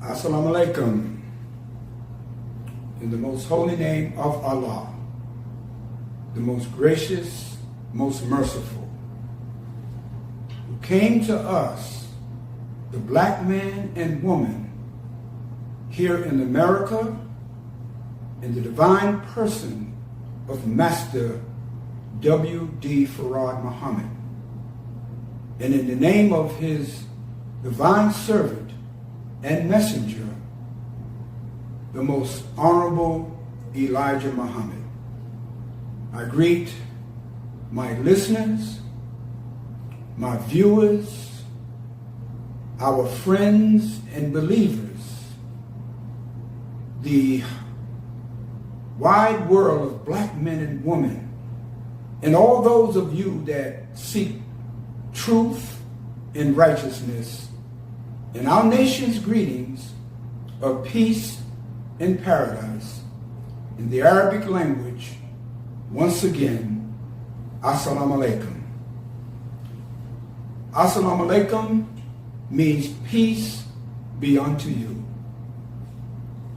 Assalamu alaikum. In the most holy name of Allah, the most gracious, most merciful, who came to us, the black man and woman, here in America, in the divine person of Master W.D. Farad Muhammad, and in the name of his divine servant and messenger, the most honorable Elijah Muhammad. I greet my listeners, my viewers, our friends and believers, the wide world of black men and women, and all those of you that seek truth and righteousness, and our nation's greetings of peace and paradise in the Arabic language. Once again, Assalamu alaikum. Assalamu alaikum means peace be unto you.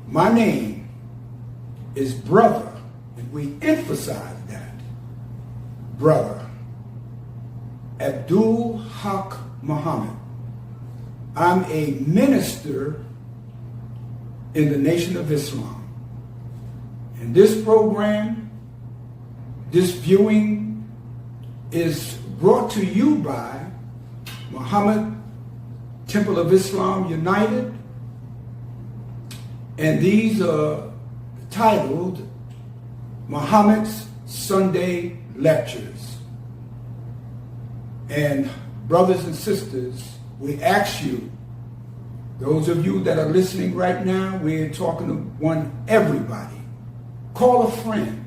My name is Brother, and we emphasize that, Brother Abdul Haq Muhammad. I'm a minister in the Nation of Islam. And this program, this viewing, is brought to you by Muhammad Temple of Islam United. And these are titled Muhammad's Sunday Lectures. And brothers and sisters, we ask you, those of you that are listening right now, we're talking to everybody. Call a friend,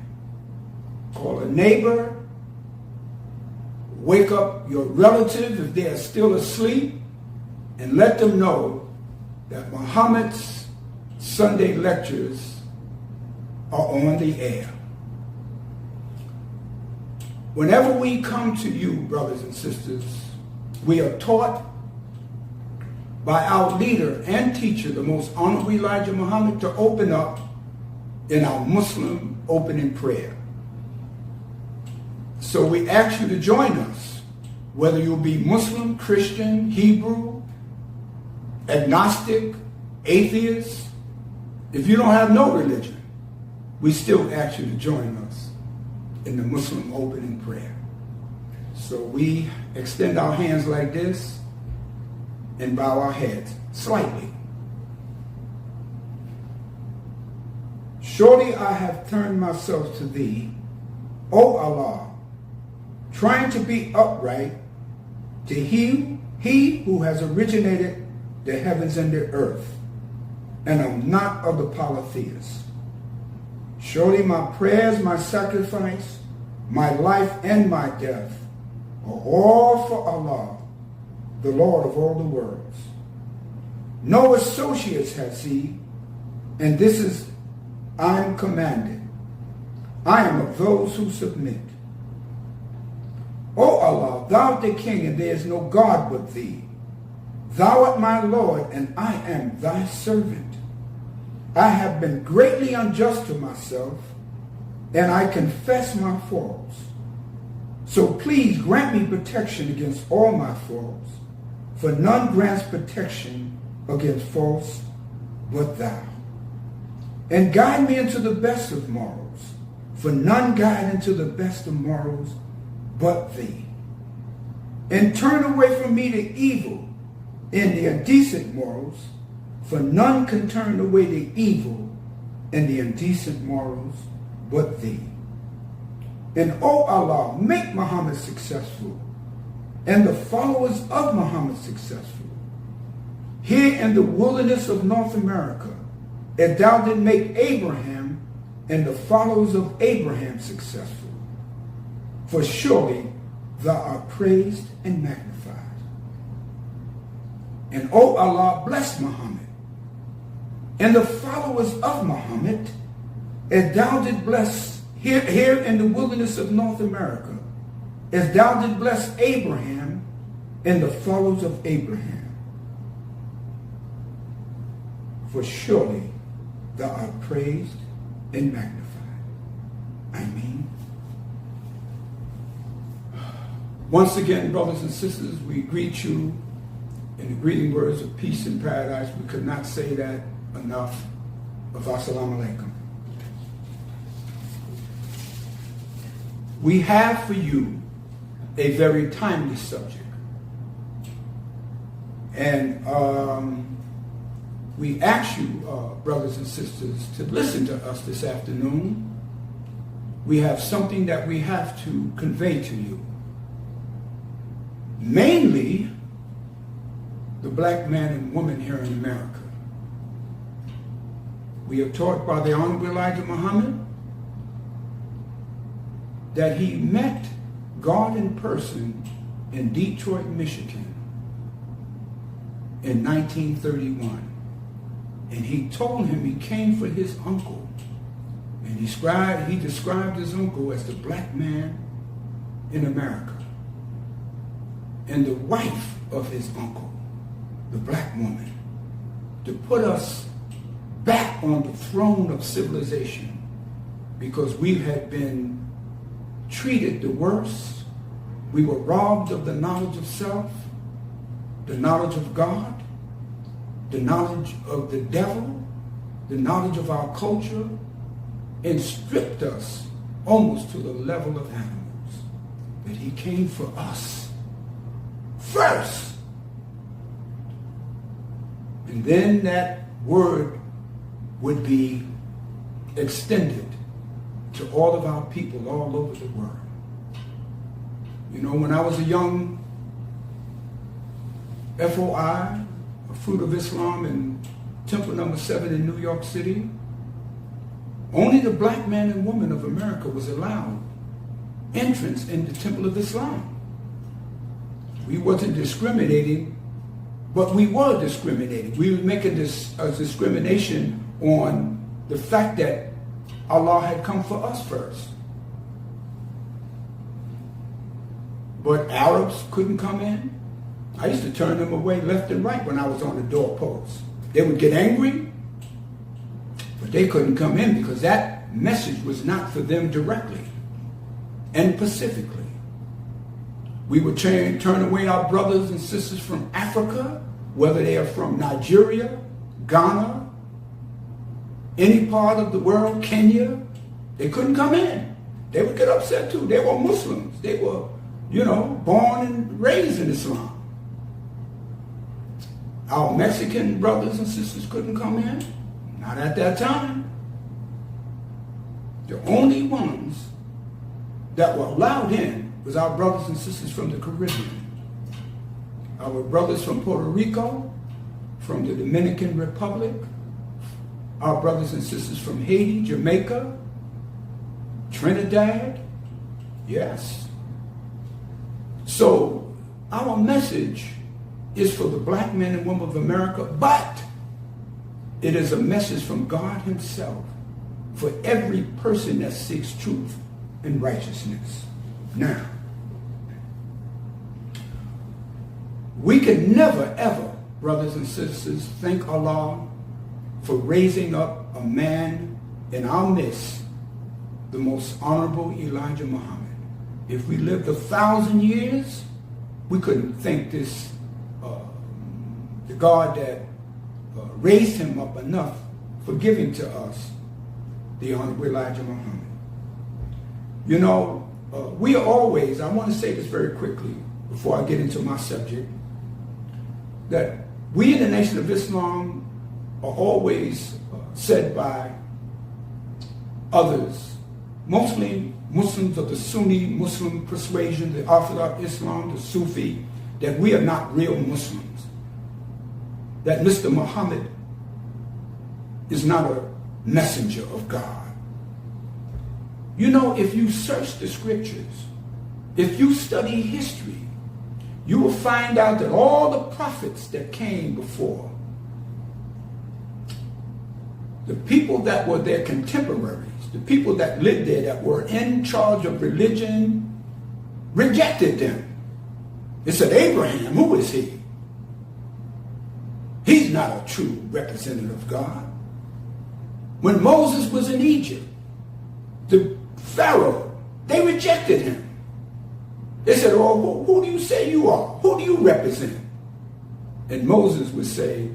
call a neighbor, wake up your relative if they are still asleep, and let them know that Muhammad's Sunday lectures are on the air. Whenever we come to you, brothers and sisters, we are taught by our leader and teacher, the most honorable Elijah Muhammad, to open up in our Muslim opening prayer. So we ask you to join us, whether you'll be Muslim, Christian, Hebrew, agnostic, atheist. If you don't have no religion, we still ask you to join us in the Muslim opening prayer. So we extend our hands like this and bow our heads slightly. Surely I have turned myself to thee, O Allah, trying to be upright to he who has originated the heavens and the earth, and am not of the polytheists. Surely my prayers, my sacrifice, my life and my death are all for Allah, the Lord of all the worlds. No associates has he, and this is I am commanded. I am of those who submit. O Allah, thou art the King, and there is no God but thee. Thou art my Lord, and I am thy servant. I have been greatly unjust to myself, and I confess my faults. So please grant me protection against all my faults, for none grants protection against faults but thou. And guide me into the best of morals, for none guide into the best of morals but thee. And turn away from me the evil and the indecent morals, for none can turn away the evil and the indecent morals but thee. And O Allah, make Muhammad successful, and the followers of Muhammad successful. Here in the wilderness of North America, as thou did make Abraham and the followers of Abraham successful. For surely thou art praised and magnified. And O Allah, bless Muhammad and the followers of Muhammad, as thou did bless here in the wilderness of North America, as thou did bless Abraham and the followers of Abraham. for surely thou art praised and magnified. Amen. Once again, brothers and sisters, we greet you in the greeting words of peace and paradise. We could not say that enough. Of Assalamu alaikum. We have for you a very timely subject. And we ask you, brothers and sisters, to listen to us this afternoon. We have something that we have to convey to you. Mainly, the black man and woman here in America. We are taught by the Honorable Elijah Muhammad that he met God in person in Detroit, Michigan in 1931. And he told him he came for his uncle. And he described his uncle as the black man in America. And the wife of his uncle, the black woman, to put us back on the throne of civilization, because we had been treated the worst. We were robbed of the knowledge of self, the knowledge of God, the knowledge of the devil, the knowledge of our culture, and stripped us almost to the level of animals. That he came for us first. And then that word would be extended to all of our people all over the world. You know, when I was a young FOI, a Fruit of Islam, in Temple number 7 in New York City, only the black man and woman of America was allowed entrance in the Temple of Islam. We wasn't discriminating, but we were discriminating. We were making this discrimination on the fact that Allah had come for us first. But Arabs couldn't come in. I used to turn them away left and right when I was on the doorpost. They would get angry, but they couldn't come in because that message was not for them directly and pacifically. We would turn away our brothers and sisters from Africa, whether they are from Nigeria, Ghana, any part of the world, Kenya. They couldn't come in. They would get upset too. They were Muslims. They were, born and raised in Islam. Our Mexican brothers and sisters couldn't come in. Not at that time. The only ones that were allowed in was our brothers and sisters from the Caribbean. Our brothers from Puerto Rico, from the Dominican Republic, our brothers and sisters from Haiti, Jamaica, Trinidad, yes. So our message is for the black men and women of America, but it is a message from God himself for every person that seeks truth and righteousness. Now, we can never, ever, brothers and sisters, thank Allah for raising up a man in our midst, the most honorable Elijah Muhammad. If we lived 1,000 years, we couldn't thank this, the God that raised him up enough for giving to us the honorable Elijah Muhammad. We are always, I want to say this very quickly before I get into my subject, that we in the Nation of Islam are always said by others, mostly Muslims of the Sunni Muslim persuasion, the Orthodox Islam, the Sufi, that we are not real Muslims. That Mr. Muhammad is not a messenger of God. If you search the scriptures, if you study history, you will find out that all the prophets that came before, the people that were their contemporaries, the people that lived there, that were in charge of religion, rejected them. It said, Abraham, who is he? He's not a true representative of God. When Moses was in Egypt, the Pharaoh, they rejected him. They said, oh, who do you say you are? Who do you represent? And Moses would say,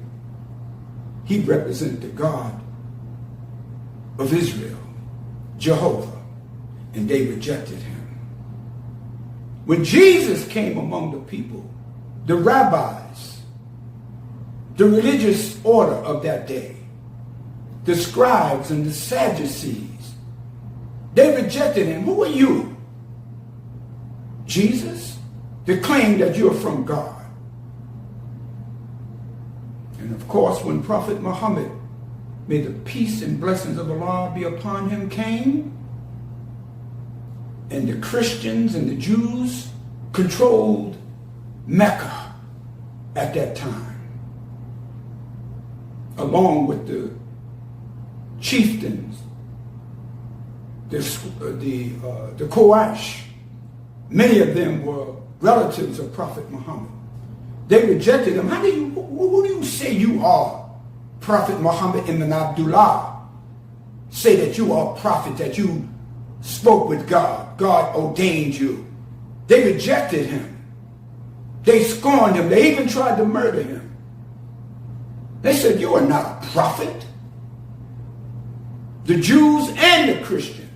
he represented the God of Israel, Jehovah, and they rejected him. When Jesus came among the people, the rabbis, the religious order of that day, the scribes and the Sadducees, they rejected him. Who are you? Jesus? They claim that you're from God. And of course, when Prophet Muhammad, may the peace and blessings of Allah be upon him, came, and the Christians and the Jews controlled Mecca at that time, along with the chieftains, the Quraysh. Many of them were relatives of Prophet Muhammad. They rejected him. Who do you say you are? Prophet Muhammad ibn Abdullah. Say that you are a prophet, that you spoke with God. God ordained you. They rejected him. They scorned him. They even tried to murder him. They said, you are not a prophet. The Jews and the Christians.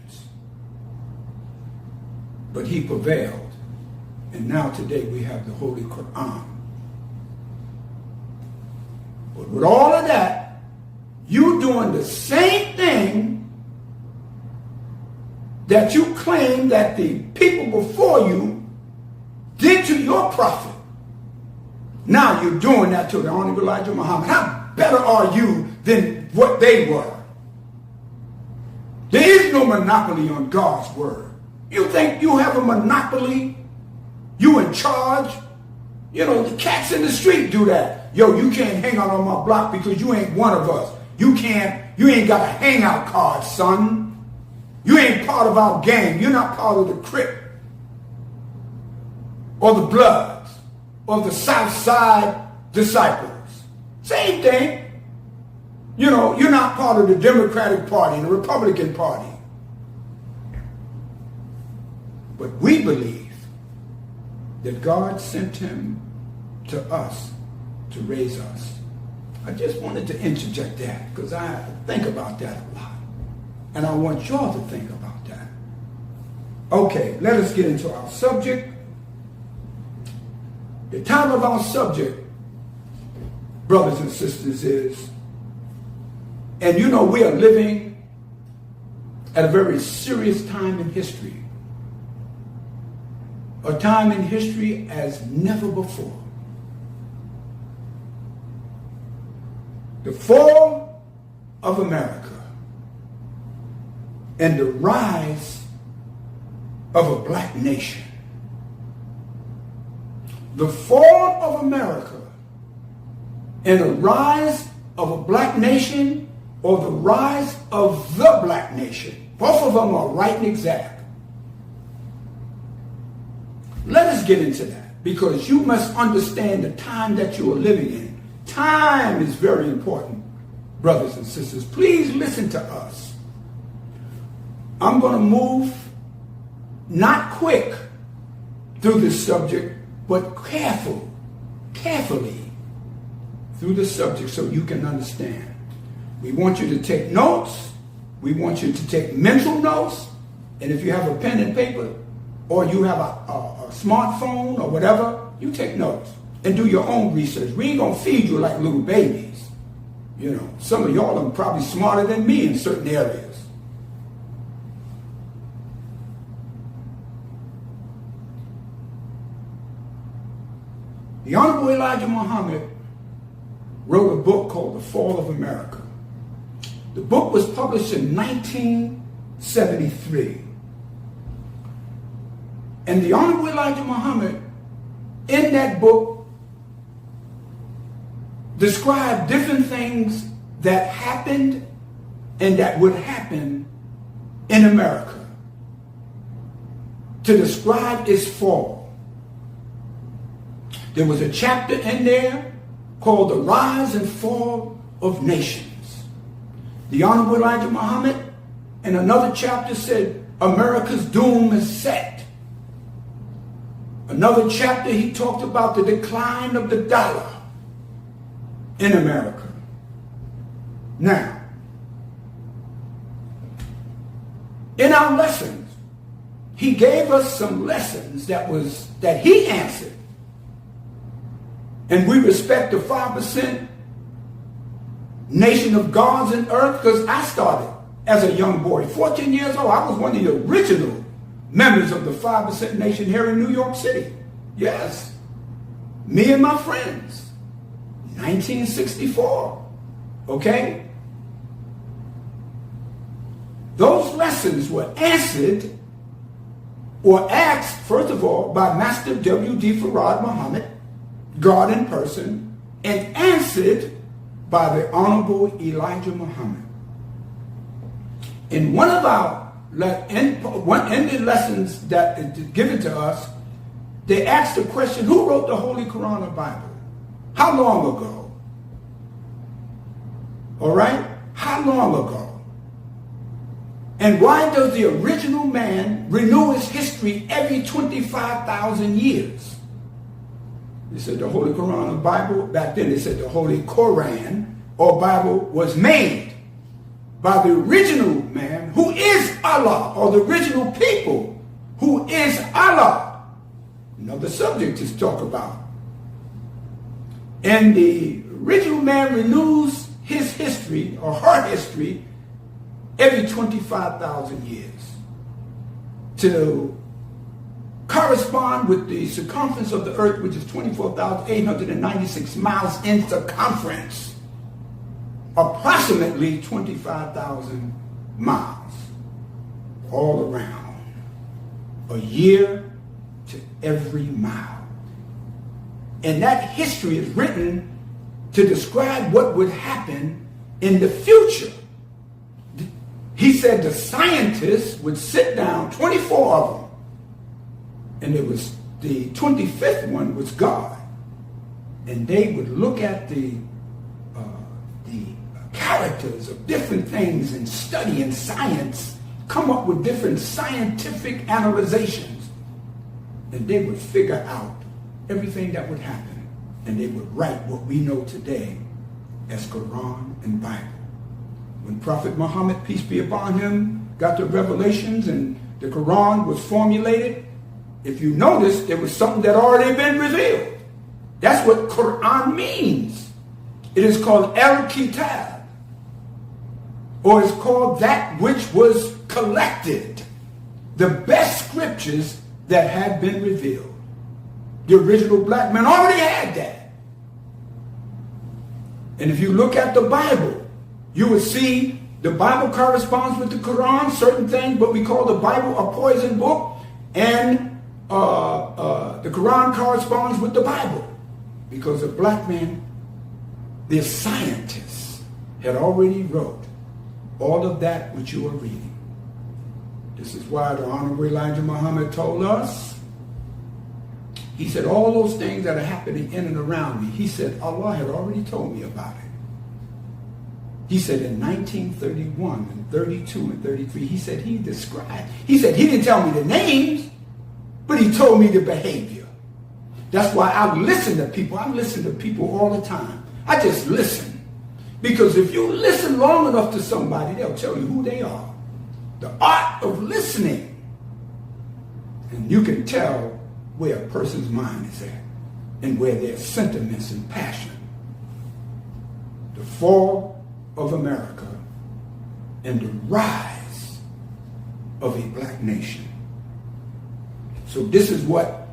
But he prevailed. And now today we have the Holy Quran. But with all of that, you doing the same thing that you claim that the people before you did to your prophet. Now you're doing that to the Honorable Elijah Muhammad. How better are you than what they were? There is no monopoly on God's word. You think you have a monopoly? You in charge? You know, the cats in the street do that. Yo, you can't hang out on my block because you ain't one of us. You ain't got a hangout card, son. You ain't part of our gang. You're not part of the Crip or the Bloods or the South Side Disciples. Same thing. You know, you're not part of the Democratic Party and the Republican Party. But we believe that God sent him to us to raise us. I just wanted to interject that because I think about that a lot. And I want y'all to think about that. Okay, let us get into our subject. The title of our subject, brothers and sisters, is, and you know we are living at a very serious time in history. A time in history as never before. The fall of America and the rise of a black nation. The fall of America and the rise of a black nation, or the rise of the black nation. Both of them are right and exact. Let us get into that, because you must understand the time that you are living in. Time is very important, brothers and sisters. Please listen to us. I'm going to move not quick through this subject, but carefully through the subject so you can understand. We want you to take notes. We want you to take mental notes. And if you have a pen and paper, or you have a smartphone or whatever, you take notes and do your own research. We ain't going to feed you like little babies. You know, some of y'all are probably smarter than me in certain areas. The Honorable Elijah Muhammad wrote a book called The Fall of America. The book was published in 1973. And the Honorable Elijah Muhammad, in that book, described different things that happened and that would happen in America to describe its fall. There was a chapter in there called The Rise and Fall of Nations. The Honorable Elijah Muhammad in another chapter said, America's doom is set. Another chapter, he talked about the decline of the dollar in America. Now, in our lessons, he gave us some lessons that he answered. And we respect the 5% nation of gods and earth, because I started as a young boy, 14 years old. I was one of the original members of the 5% nation here in New York City. Yes. Me and my friends. 1964. Okay? Those lessons were answered or asked, first of all, by Master W.D. Farad Muhammad, God in person, and answered by the Honorable Elijah Muhammad. In one of our in the lessons that is given to us, they asked the question, who wrote the Holy Quran or Bible? How long ago? All right? How long ago? And why does the original man renew his history every 25,000 years? They said the Holy Quran or Bible, back then they said the Holy Quran or Bible was made by the original man, who is Allah, or the original people, who is Allah. Another subject to talk about. And the original man renews his history, or her history, every 25,000 years to correspond with the circumference of the earth, which is 24,896 miles in circumference. Approximately 25,000 miles all around. A year to every mile. And that history is written to describe what would happen in the future. He said the scientists would sit down, 24 of them, and it was the 25th one was God, and they would look at the characters of different things and study in science, come up with different scientific analyzations, and they would figure out everything that would happen, and they would write what we know today as Quran and Bible. When Prophet Muhammad, peace be upon him, got the revelations and the Quran was formulated, if you notice, there was something that already been revealed. That's what Quran means. It is called Al-Kitab, or it's called that which was collected, the best scriptures that had been revealed. The original black man already had that. And if you look at the Bible, you will see the Bible corresponds with the Quran, certain things, but we call the Bible a poison book, and the Quran corresponds with the Bible, because the black man, the scientists, had already wrote all of that which you are reading. This is why the Honorable Elijah Muhammad told us, he said, all those things that are happening in and around me, he said, Allah had already told me about it. He said in 1931 and 32 and 33, he said he described, he said he didn't tell me the names, but he told me the behavior. That's why I listen to people. I listen to people all the time. I just listen. Because if you listen long enough to somebody, they'll tell you who they are. The art of listening. And you can tell where a person's mind is at and where their sentiments and passion. The fall of America and the rise of a black nation. So this is what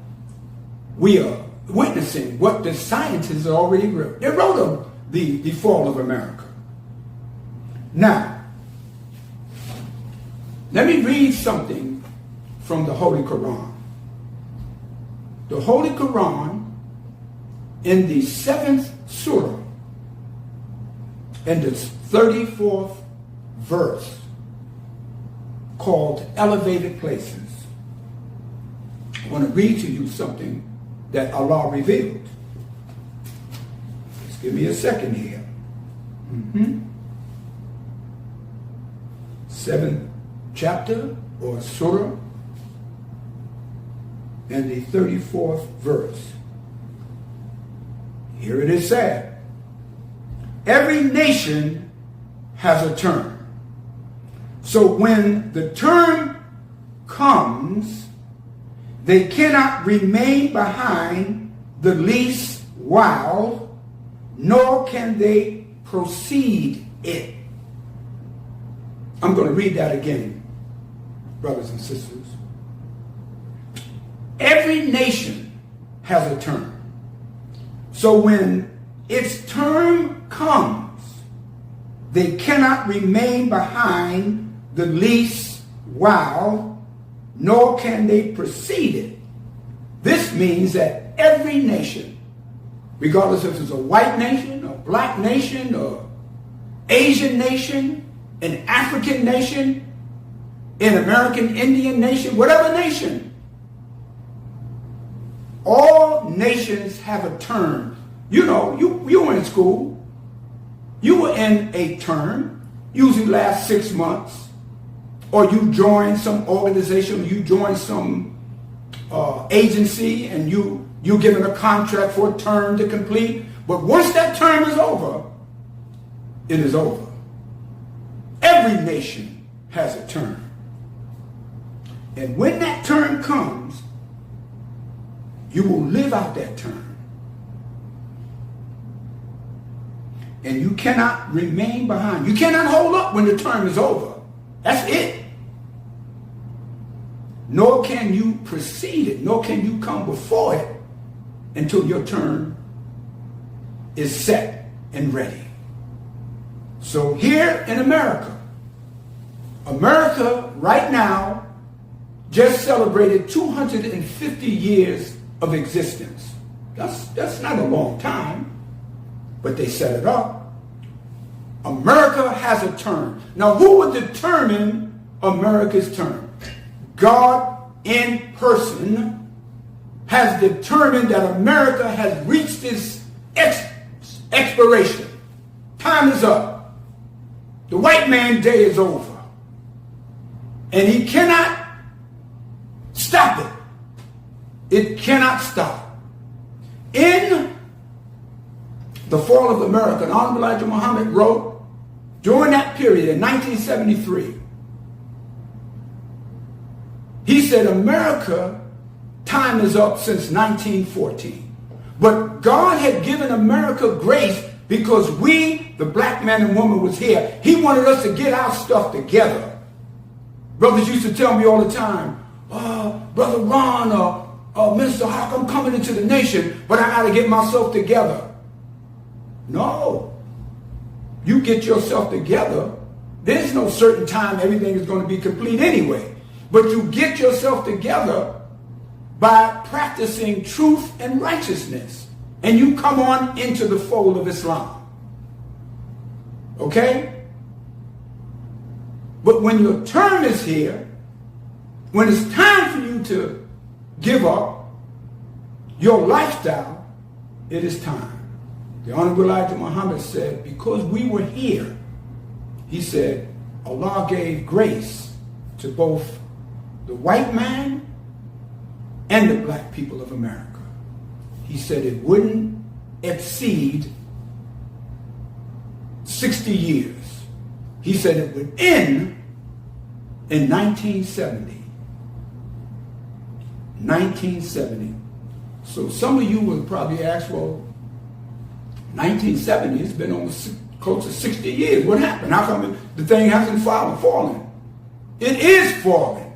we are witnessing, what the scientists already wrote. They wrote of the fall of America. Now, let me read something from the Holy Quran. The Holy Quran, in the 7th surah, in the 34th verse, called Elevated Places. I want to read to you something that Allah revealed. It's give me a second here. 7th chapter or surah and the 34th verse. Here it is said, every nation has a term. So when the term comes, they cannot remain behind the least while, nor can they proceed it. I'm going to read that again, brothers and sisters. Every nation has a term. So when its term comes, they cannot remain behind the least while, nor can they precede it. This means that every nation, regardless if it's a white nation, a black nation, or Asian nation, an African nation, an American Indian nation, whatever nation, all nations have a term. You know, you were in school. You were in a term, usually lasts 6 months. Or you join some organization, you join some agency, and you're given a contract for a term to complete. But once that term is over, it is over. Every nation has a term. And when that term comes, you will live out that term. And you cannot remain behind. You cannot hold up when the term is over. That's it. Nor can you precede it, nor can you come before it until your term is set and ready. So here in America right now just celebrated 250 years of existence. That's not a long time, but they set it up. America has a term. Now, who would determine America's term? God in person has determined that America has reached its expiration. Time is up. The white man's day is over. And he cannot stop it. It cannot stop. In The Fall of America, Honorable Elijah Muhammad wrote, during that period in 1973, he said, America, time is up since 1914. But God had given America grace because we, the black man and woman, was here. He wanted us to get our stuff together. Brothers used to tell me all the time, Brother Ron or Minister Hawk, I'm coming into the nation, but I got to get myself together. No. You get yourself together. There's no certain time everything is going to be complete anyway. But you get yourself together by practicing truth and righteousness. And you come on into the fold of Islam. Okay? But when your term is here, when it's time for you to give up your lifestyle, it is time. The Honorable Elijah Muhammad said, because we were here, he said, Allah gave grace to both the white man and the black people of America. He said it wouldn't exceed 60 years. He said it would end in 1970. 1970. So some of you will probably ask, well, 1970, it's been almost close to 60 years. What happened? How come the thing hasn't fallen? It is falling.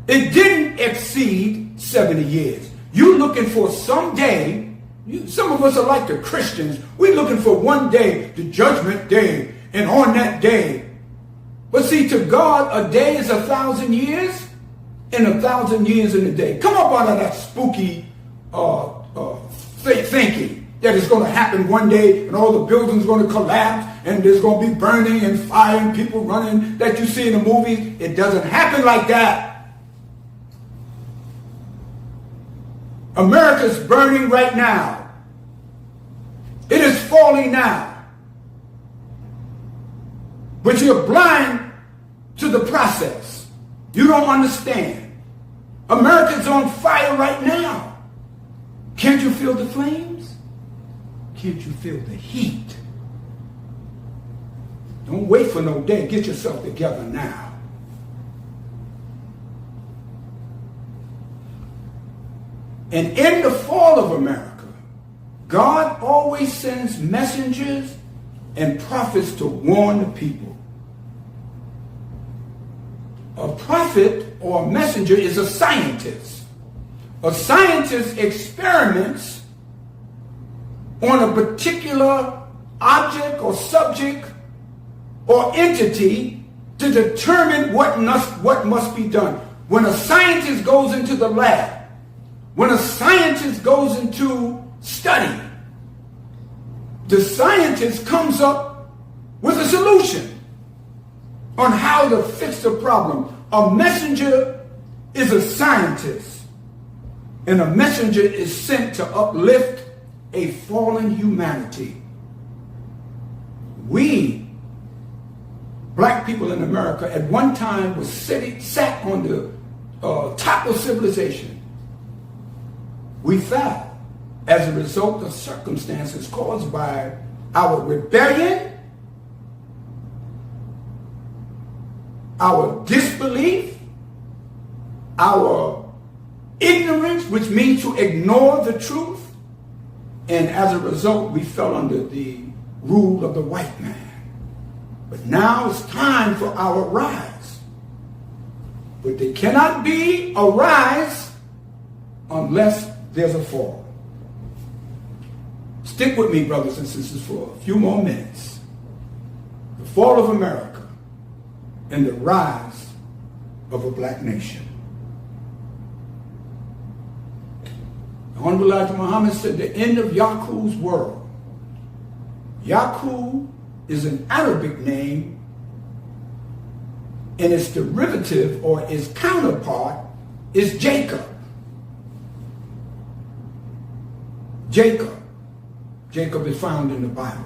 It didn't exceed 70 years. You're looking for someday, some of us are like the Christians. We're looking for one day, the judgment day, and on that day. But see, to God, a day is 1,000 years, and 1,000 years in a day. Come up out of that spooky thinking that it's going to happen one day and all the buildings are going to collapse and there's going to be burning and fire and people running that you see in the movies. It doesn't happen like that. America's burning right now. It is falling now. But you're blind to the process. You don't understand. America's on fire right now. Can't you feel the flames? Can't you feel the heat? Don't wait for no day. Get yourself together now. And in the fall of America, God always sends messengers and prophets to warn the people. A prophet or a messenger is a scientist. A scientist experiments on a particular object or subject or entity to determine what must be done. When a scientist goes into the lab, when a scientist goes into study, the scientist comes up with a solution on how to fix the problem. A messenger is a scientist, and a messenger is sent to uplift a fallen humanity. We, black people in America, at one time was sat on the top of civilization. We fell as a result of circumstances caused by our rebellion, our disbelief, our ignorance, which means to ignore the truth, and as a result, we fell under the rule of the white man. But now it's time for our rise. But there cannot be a rise unless there's a fall. Stick with me, brothers and sisters, for a few more minutes. The fall of America and the rise of a black nation. The Honorable Elijah Muhammad said the end of Yaqu's world. Yaqu is an Arabic name, and its derivative or its counterpart is Jacob. Jacob. Jacob is found in the Bible.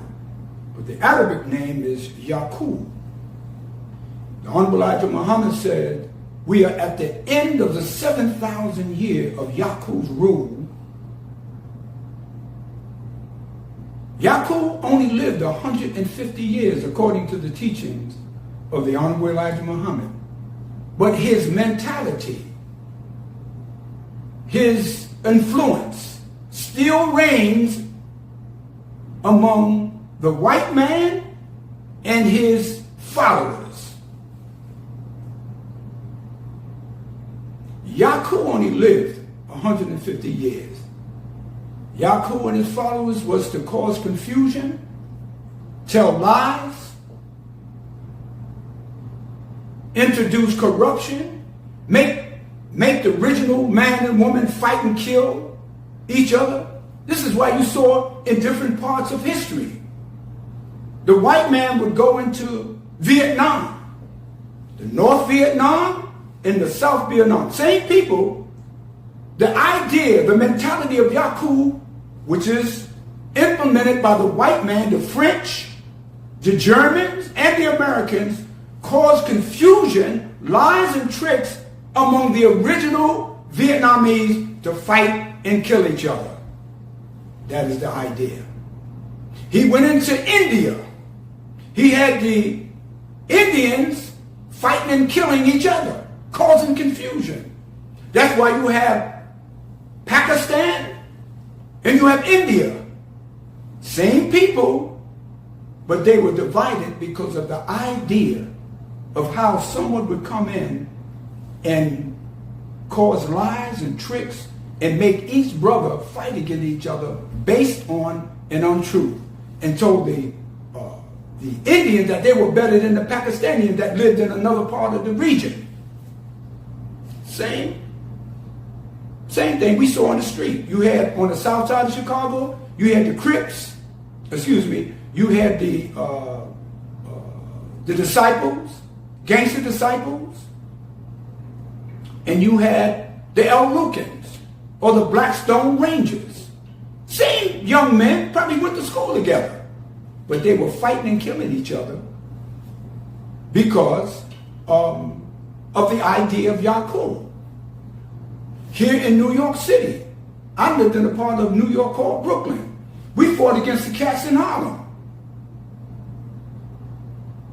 But the Arabic name is Yaqub. The Honorable Elijah Muhammad said, we are at the end of the 7,000 year of Yaqub's rule. Yaqub only lived 150 years according to the teachings of the Honorable Elijah Muhammad. But his mentality, his influence still reigns among the white man and his followers. Yaqub only lived 150 years. Yaqub and his followers was to cause confusion, tell lies, introduce corruption, make the original man and woman fight and kill each other. This is why you saw in different parts of history, the white man would go into Vietnam, the North Vietnam and the South Vietnam. Same people, the idea, the mentality of Yaqub, which is implemented by the white man, the French, the Germans, and the Americans, caused confusion, lies, and tricks among the original Vietnamese to fight and kill each other. That is the idea. He went into India. He had the Indians fighting and killing each other, causing confusion. That's why you have Pakistan and you have India. Same people, but they were divided because of the idea of how someone would come in and cause lies and tricks and make each brother fight against each other based on an untruth, and told the Indians that they were better than the Pakistanians that lived in another part of the region. Same thing we saw on the street. You had on the south side of Chicago, you had the Crips, you had the disciples, gangster disciples, and you had the El Rukns, or the Blackstone Rangers. Same young men, probably went to school together. But they were fighting and killing each other because of the idea of Yaakov. Here in New York City, I lived in a part of New York called Brooklyn. We fought against the cats in Harlem.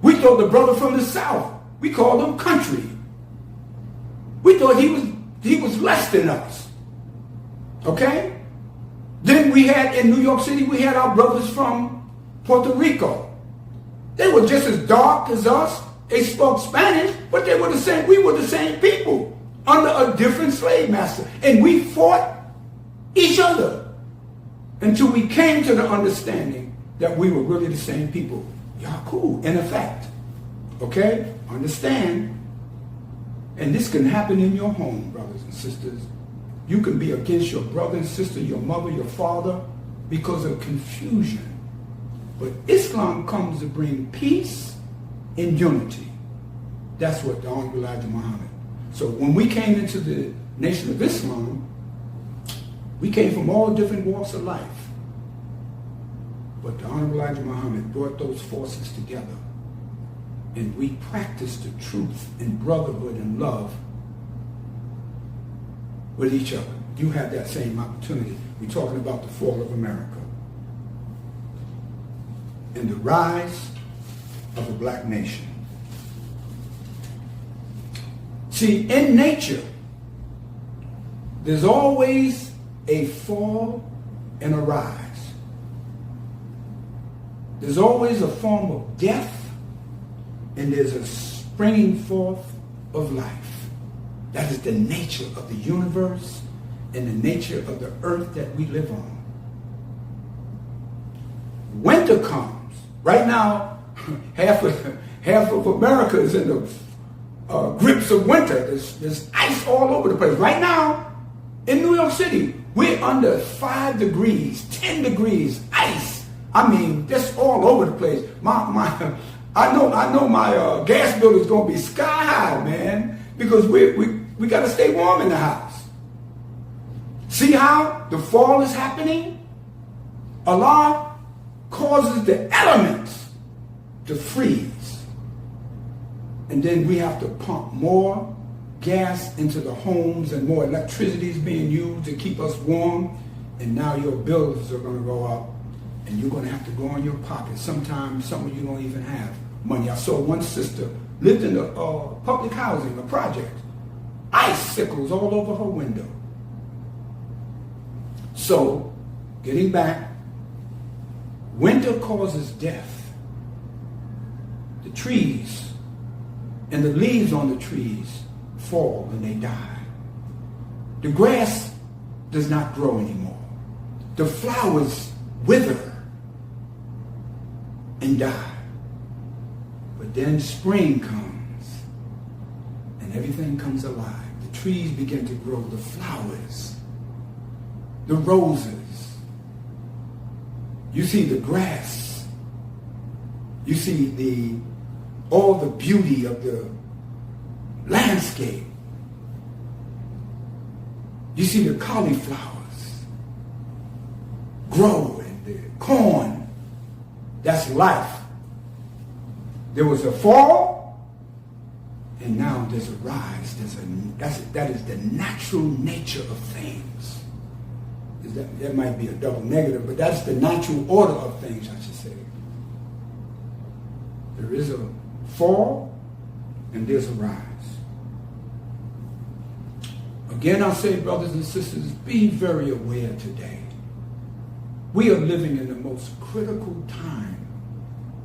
We thought the brother from the South, we called him country. We thought he was less than us. Okay? Then we had, in New York City, we had our brothers from Puerto Rico. They were just as dark as us. They spoke Spanish, but they were the same. We were the same people under a different slave master. And we fought each other until we came to the understanding that we were really the same people. Yaakov, in effect. Okay? Understand. And this can happen in your home, brothers and sisters. You can be against your brother and sister, your mother, your father, because of confusion. But Islam comes to bring peace and unity. That's what the Honorable Elijah Muhammad. So when we came into the Nation of Islam, we came from all different walks of life. But the Honorable Elijah Muhammad brought those forces together. And we practiced the truth and brotherhood and love with each other. You have that same opportunity. We're talking about the fall of America and the rise of the black nation. See, in nature, there's always a fall and a rise. There's always a form of death, and there's a springing forth of life. That is the nature of the universe and the nature of the earth that we live on. Winter comes. Right now, half of America is in the grips of winter. There's ice all over the place. Right now, in New York City, we're under 5 degrees, 10 degrees, ice. I mean, just all over the place. I know my gas bill is going to be sky high, man, because we got to stay warm in the house. See how the fall is happening? Allah causes the elements to freeze. And then we have to pump more gas into the homes and more electricity is being used to keep us warm. And now your bills are going to go up and you're going to have to go in your pocket. Sometimes some of you don't even have money. I saw one sister lived in a public housing, a project. Icicles all over her window. So, getting back, winter causes death. The trees and the leaves on the trees fall and they die. The grass does not grow anymore. The flowers wither and die. But then spring comes and everything comes alive. The trees begin to grow, the flowers, the roses. You see the grass. You see all the beauty of the landscape. You see the cauliflowers grow and the corn. That's life. There was a fall, and now there's a rise. That is the natural nature of things. That might be a double negative, but that's the natural order of things, I should say. There is a fall, and there's a rise. Again, I say, brothers and sisters, be very aware today. We are living in the most critical time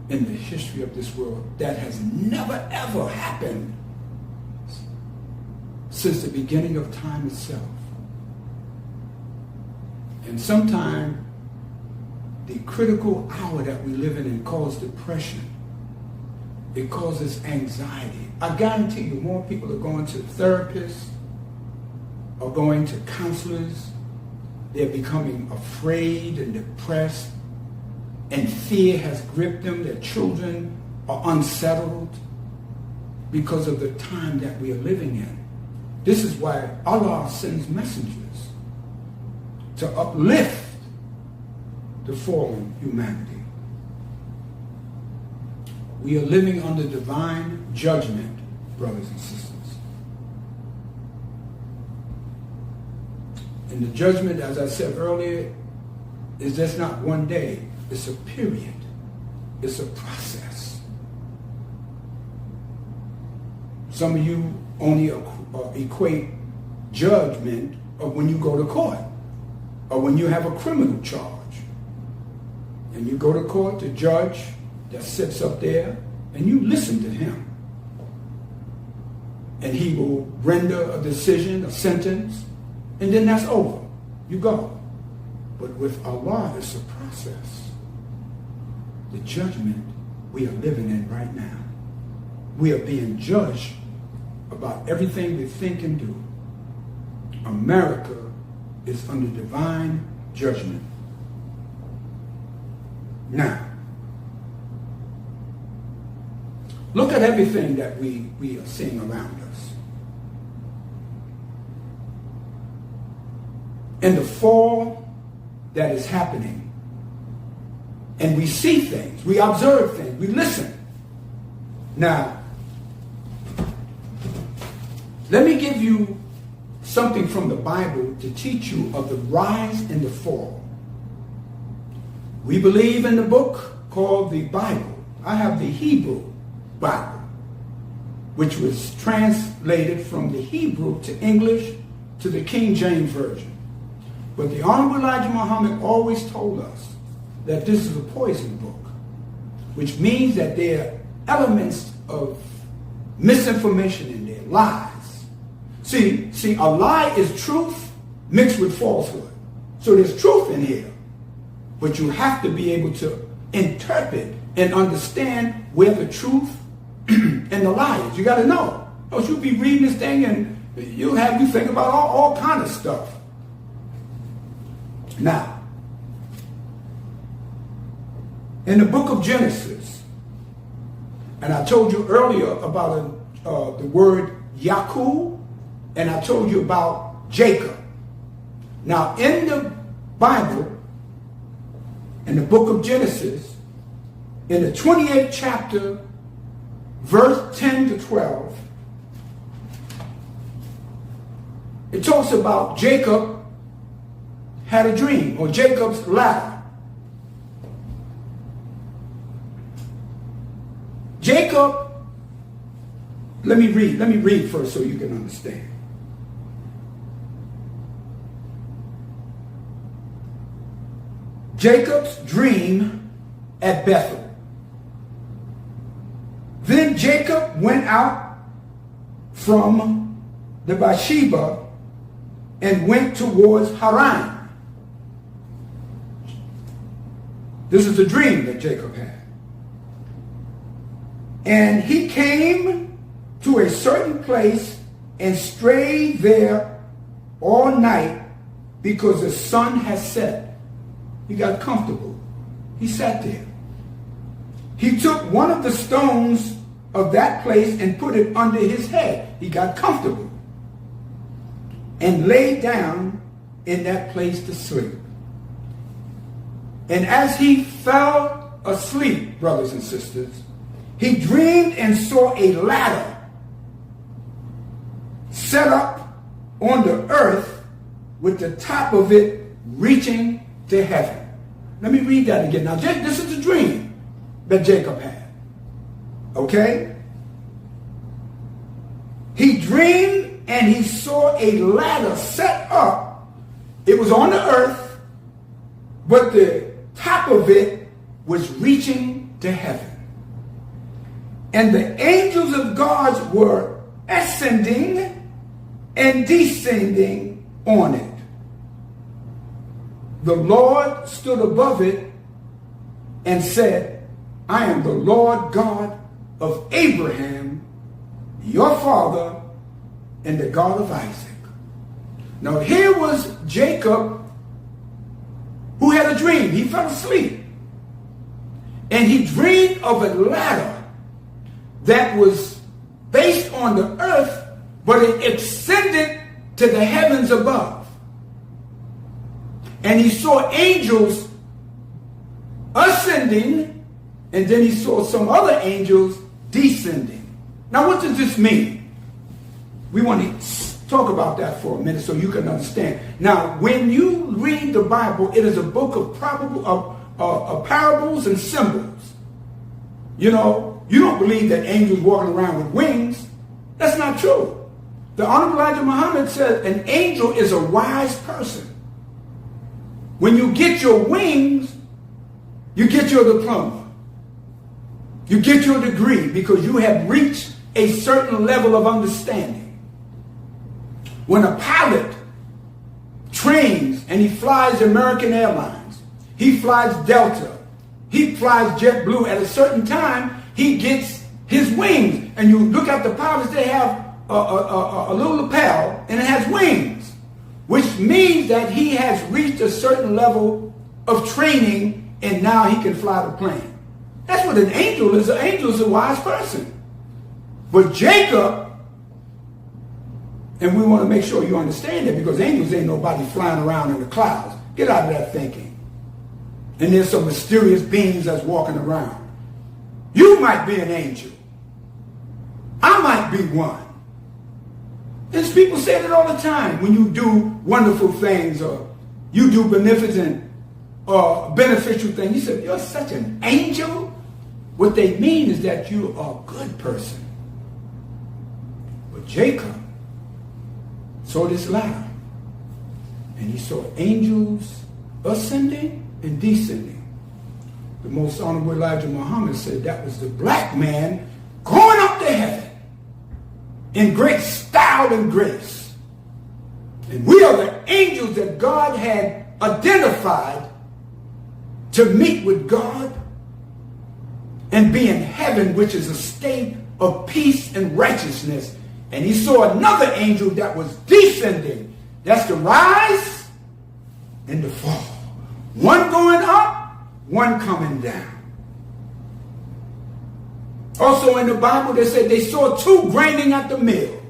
in the history of this world that has never, ever happened since the beginning of time itself. And sometimes the critical hour that we live in and causes depression. It causes anxiety. I guarantee you more people are going to therapists or going to counselors. They're becoming afraid and depressed, and fear has gripped them. Their children are unsettled because of the time that we are living in. This is why Allah sends messengers to uplift the fallen humanity. We are living under divine judgment, brothers and sisters. And the judgment, as I said earlier, is just not one day. It's a period. It's a process. Some of you only equate judgment of when you go to court or when you have a criminal charge. And you go to court, the judge that sits up there, and you listen to him. And he will render a decision, a sentence, and then that's over. You go. But with Allah, it's a process. The judgment we are living in right now. We are being judged about everything we think and do. America is under divine judgment. Now, look at everything that we are seeing around us. And the fall that is happening. And we see things, we observe things, we listen. Now, let me give you something from the Bible to teach you of the rise and the fall. We believe in the book called the Bible. I have the Hebrew Bible, which was translated from the Hebrew to English to the King James Version. But the Honorable Elijah Muhammad always told us that this is a poison book, which means that there are elements of misinformation in there, lies. See, a lie is truth mixed with falsehood. So there's truth in here, but you have to be able to interpret and understand where the truth and the lie is. You got to know. Or you'll be reading this thing and you'll have you think about all kind of stuff. Now, in the book of Genesis, and I told you earlier about the word Yaakov, and I told you about Jacob. Now, in the Bible, in the book of Genesis, in the 28th chapter, verse 10 to 12, it talks about Jacob had a dream, or Jacob's ladder. Jacob, let me read first so you can understand. Jacob's dream at Bethel. Then Jacob went out from the Beersheba and went towards Haran. This is the dream that Jacob had. And he came to a certain place and strayed there all night because the sun had set. He got comfortable. He sat there. He took one of the stones of that place and put it under his head. He got comfortable and laid down in that place to sleep. And as he fell asleep, brothers and sisters, he dreamed and saw a ladder set up on the earth with the top of it reaching to heaven. Let me read that again. Now, this is a dream that Jacob had. Okay? He dreamed and he saw a ladder set up. It was on the earth, but the top of it was reaching to heaven. And the angels of God were ascending and descending on it. The Lord stood above it and said, I am the Lord God of Abraham, your father, and the God of Isaac. Now here was Jacob who had a dream. He fell asleep. And he dreamed of a ladder that was based on the earth, but it extended to the heavens above. And he saw angels ascending, and then he saw some other angels descending. Now, what does this mean? We want to talk about that for a minute so you can understand. Now, when you read the Bible, it is a book of parables and symbols. You know, you don't believe that angels walking around with wings. That's not true. The Honorable Elijah Muhammad said an angel is a wise person. When you get your wings, you get your diploma. You get your degree because you have reached a certain level of understanding. When a pilot trains and he flies American Airlines, he flies Delta, he flies JetBlue, at a certain time, he gets his wings. And you look at the pilots, they have a little lapel and it has wings, which means that he has reached a certain level of training and now he can fly the plane. That's what an angel is. An angel is a wise person. But Jacob, and we want to make sure you understand that, because angels ain't nobody flying around in the clouds. Get out of that thinking. And there's some mysterious beings that's walking around. You might be an angel. I might be one. And people say that all the time when you do wonderful things or you do beneficent or beneficial things. You say, you're such an angel. What they mean is that you are a good person. But Jacob saw this ladder, and he saw angels ascending and descending. The Most Honorable Elijah Muhammad said that was the black man going up to heaven in great style and grace. And we are the angels that God had identified to meet with God and be in heaven, which is a state of peace and righteousness. And he saw another angel that was descending. That's the rise and the fall. One going up, one coming down. Also in the Bible, they said they saw two grinding at the mill.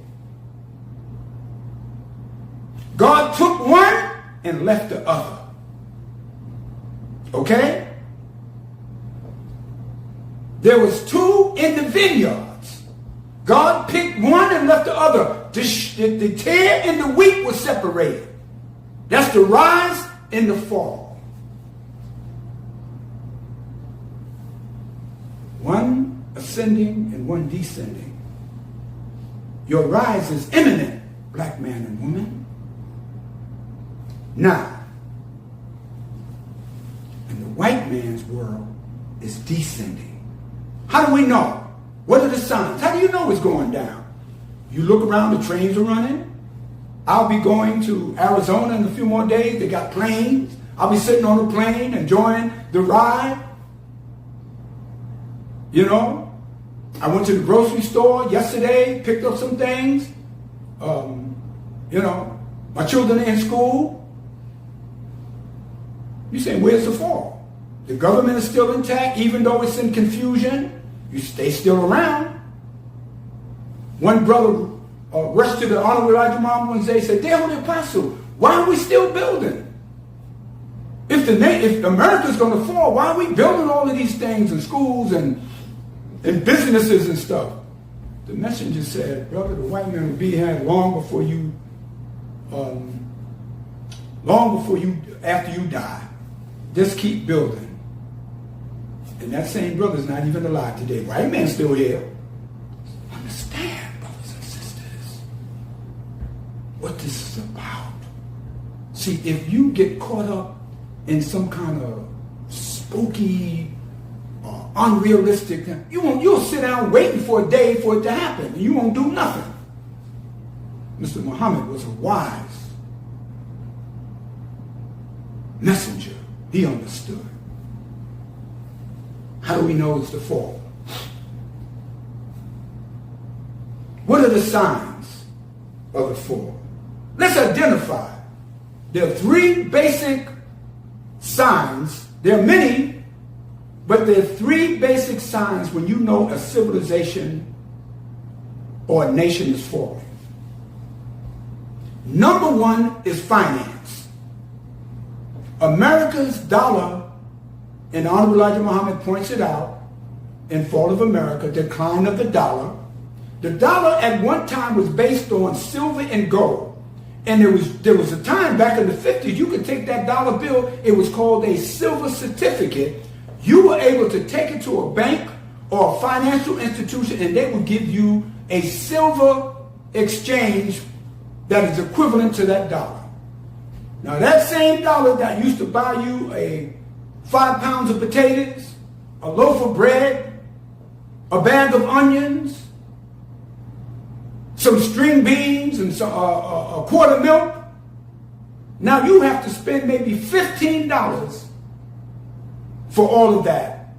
God took one and left the other. Okay? There was two in the vineyard. God picked one and left the other. The tare and the wheat were separated. That's the rise and the fall. One ascending and one descending. Your rise is imminent, black man and woman. Now, in the white man's world, is descending. How do we know? What are the signs? How do you know it's going down? You look around, the trains are running. I'll be going to Arizona in a few more days. They got planes. I'll be sitting on a plane enjoying the ride. You know, I went to the grocery store yesterday, picked up some things. You know, my children are in school. You say, where's the fall? The government is still intact, even though it's in confusion. You stay still around. One brother rushed to the Honorable Elijah Muhammad one day and said, "Dear Holy Apostle, why are we still building? If America's going to fall, why are we building all of these things in schools and businesses and stuff?" The messenger said, "Brother, the white man will be here long before you, after you die. Just keep building." And that same brother's not even alive today. White man's still here. Understand, brothers and sisters, what this is about. See, if you get caught up in some kind of spooky or unrealistic, you'll sit down waiting for a day for it to happen, and you won't do nothing. Mr. Muhammad was a wise messenger. He understood. How do we know it's the fall? What are the signs of the fall? Let's identify. There are three basic signs. There are many, but there are three basic signs when you know a civilization or a nation is falling. Number one is finance. America's dollar and Honorable Elijah Muhammad points it out in Fall of America, Decline of the Dollar. The dollar at one time was based on silver and gold. And there was a time back in the 50s, you could take that dollar bill, it was called a silver certificate. You were able to take it to a bank or a financial institution, and they would give you a silver exchange that is equivalent to that dollar. Now that same dollar that used to buy you 5 pounds of potatoes, a loaf of bread, a bag of onions, some string beans, and a quart of milk, now you have to spend maybe $15 for all of that.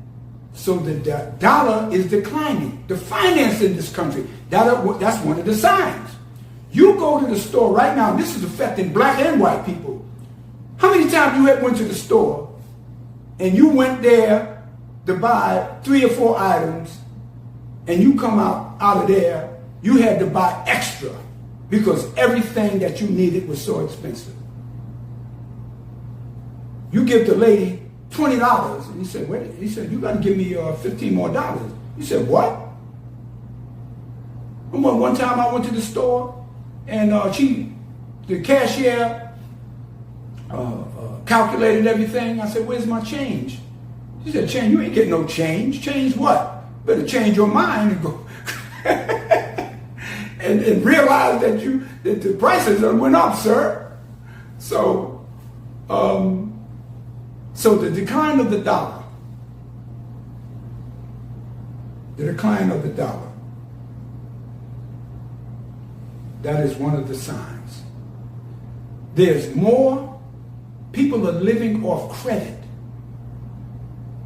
So the dollar is declining. The finance in this country, that's one of the signs. You go to the store right now, and this is affecting black and white people. How many times you went to the store and you went there to buy 3 or 4 items, and you come out of there, you had to buy extra because everything that you needed was so expensive. You give the lady $20, and he said, you got to give me $15 more. He said, what? One time I went to the store, and the cashier calculated everything. I said, where's my change? She said, change? You ain't getting no change. Change what? Better change your mind and go and realize that the prices went up, sir. So the decline of the dollar, that is one of the signs. There's more people are living off credit,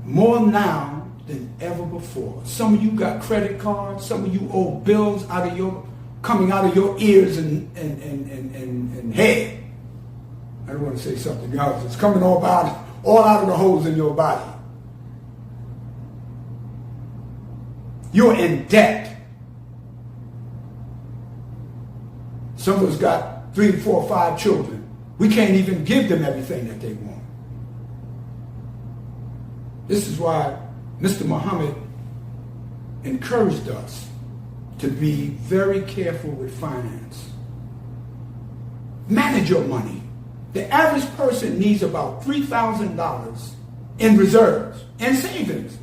more now than ever before. Some of you got credit cards, some of you owe bills coming out of your ears and head. I don't want to say something else. It's coming all out of the holes in your body. You're in debt. Some of us got 3, 4, 5 children. We can't even give them everything that they want. This is why Mr. Muhammad encouraged us to be very careful with finance. Manage your money. The average person needs about $3,000 in reserves and savings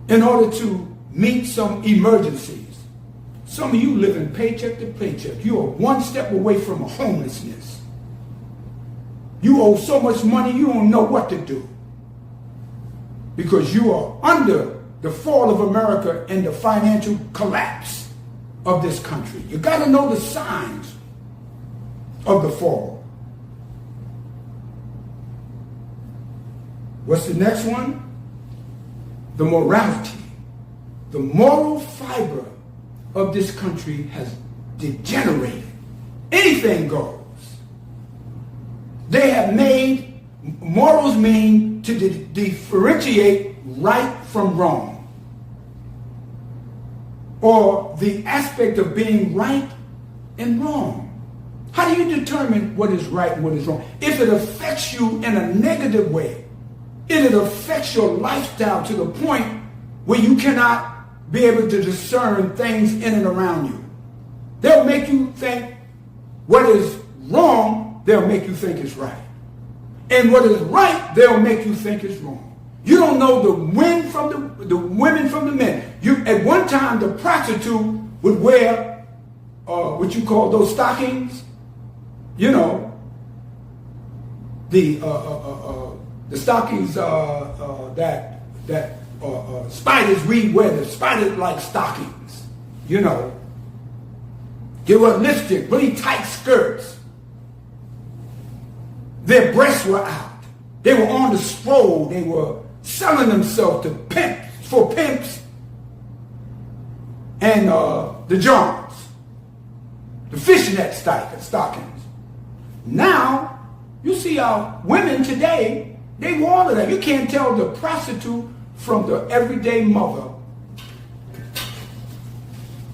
in order to meet some emergencies. Some of you living paycheck to paycheck. You are one step away from homelessness. You owe so much money you don't know what to do because you are under the fall of America and the financial collapse of this country. You got to know the signs of the fall. What's the next one? The morality. The moral fiber of this country has degenerated. Anything goes. They have made morals mean to differentiate right from wrong, or the aspect of being right and wrong. How do you determine what is right and what is wrong? If it affects you in a negative way, if it affects your lifestyle to the point where you cannot be able to discern things in and around you, they'll make you think what is wrong, they'll make you think is right. And what is right, they'll make you think is wrong. You don't know the women from the men. At one time, the prostitute would wear what you call those stockings. You know, the stockings that spiders wear, the spider-like stockings. You know, they were lipstick, really tight skirts. Their breasts were out. They were on the stroll. They were selling themselves to pimps and the Johns, the fishnet stockings. Now, you see how women today, they wear all of that. You can't tell the prostitute from the everyday mother.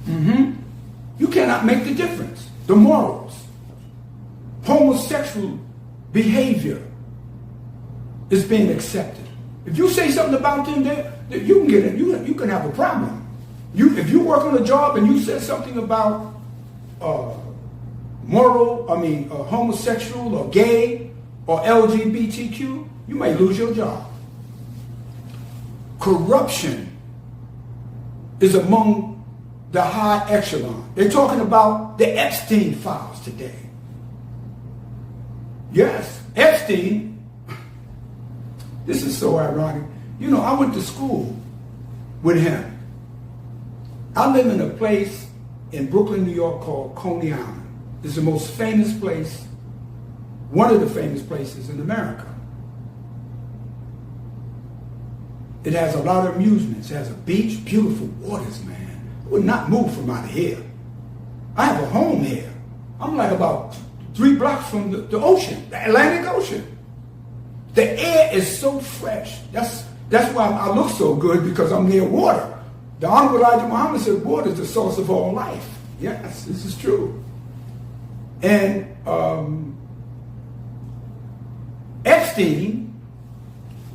You cannot make the difference. The morals, homosexual behavior, is being accepted. If you say something about them, you can get it. You can have a problem. If you work on a job and you said something about homosexual or gay or LGBTQ, you may lose your job. Corruption is among the high echelon. They're talking about the Epstein files today. Yes, Epstein. This is so ironic. You know, I went to school with him. I live in a place in Brooklyn, New York called Coney Island. It's the most famous place, one of the famous places in America. It has a lot of amusements. It has a beach, beautiful waters, man. I would not move from out of here. I have a home here. I'm like about 3 blocks from the ocean, the Atlantic Ocean. The air is so fresh. That's why I look so good, because I'm near water. The Honorable Elijah Muhammad said water is the source of all life. Yes, this is true. And Epstein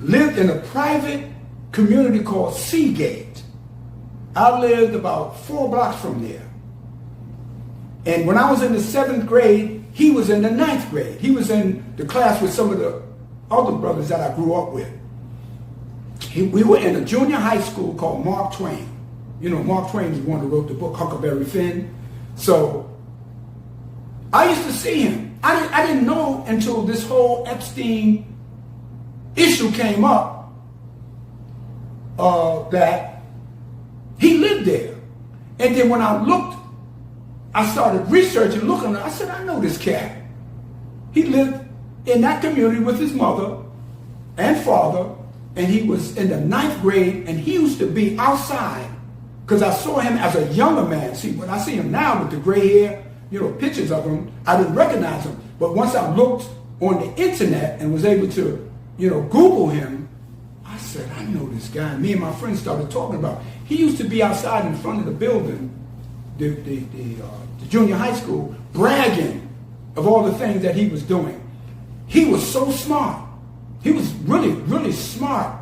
lived in a private community called Seagate. I lived about 4 blocks from there. And when I was in the 7th grade, he was in the 9th grade. He was in the class with some of the other brothers that I grew up with. We were in a junior high school called Mark Twain. You know, Mark Twain is the one who wrote the book Huckleberry Finn. So I used to see him. I didn't know until this whole Epstein issue came up that he lived there. And then when I looked, I started researching, looking, I said, I know this cat. He lived in that community with his mother and father, and he was in the 9th grade, and he used to be outside, because I saw him as a younger man. See, when I see him now with the gray hair, you know, pictures of him, I didn't recognize him. But once I looked on the internet and was able to, you know, Google him, I said, I know this guy. And me and my friends started talking about it. He used to be outside in front of the building, the junior high school, bragging of all the things that he was doing. He was so smart. He was really, really smart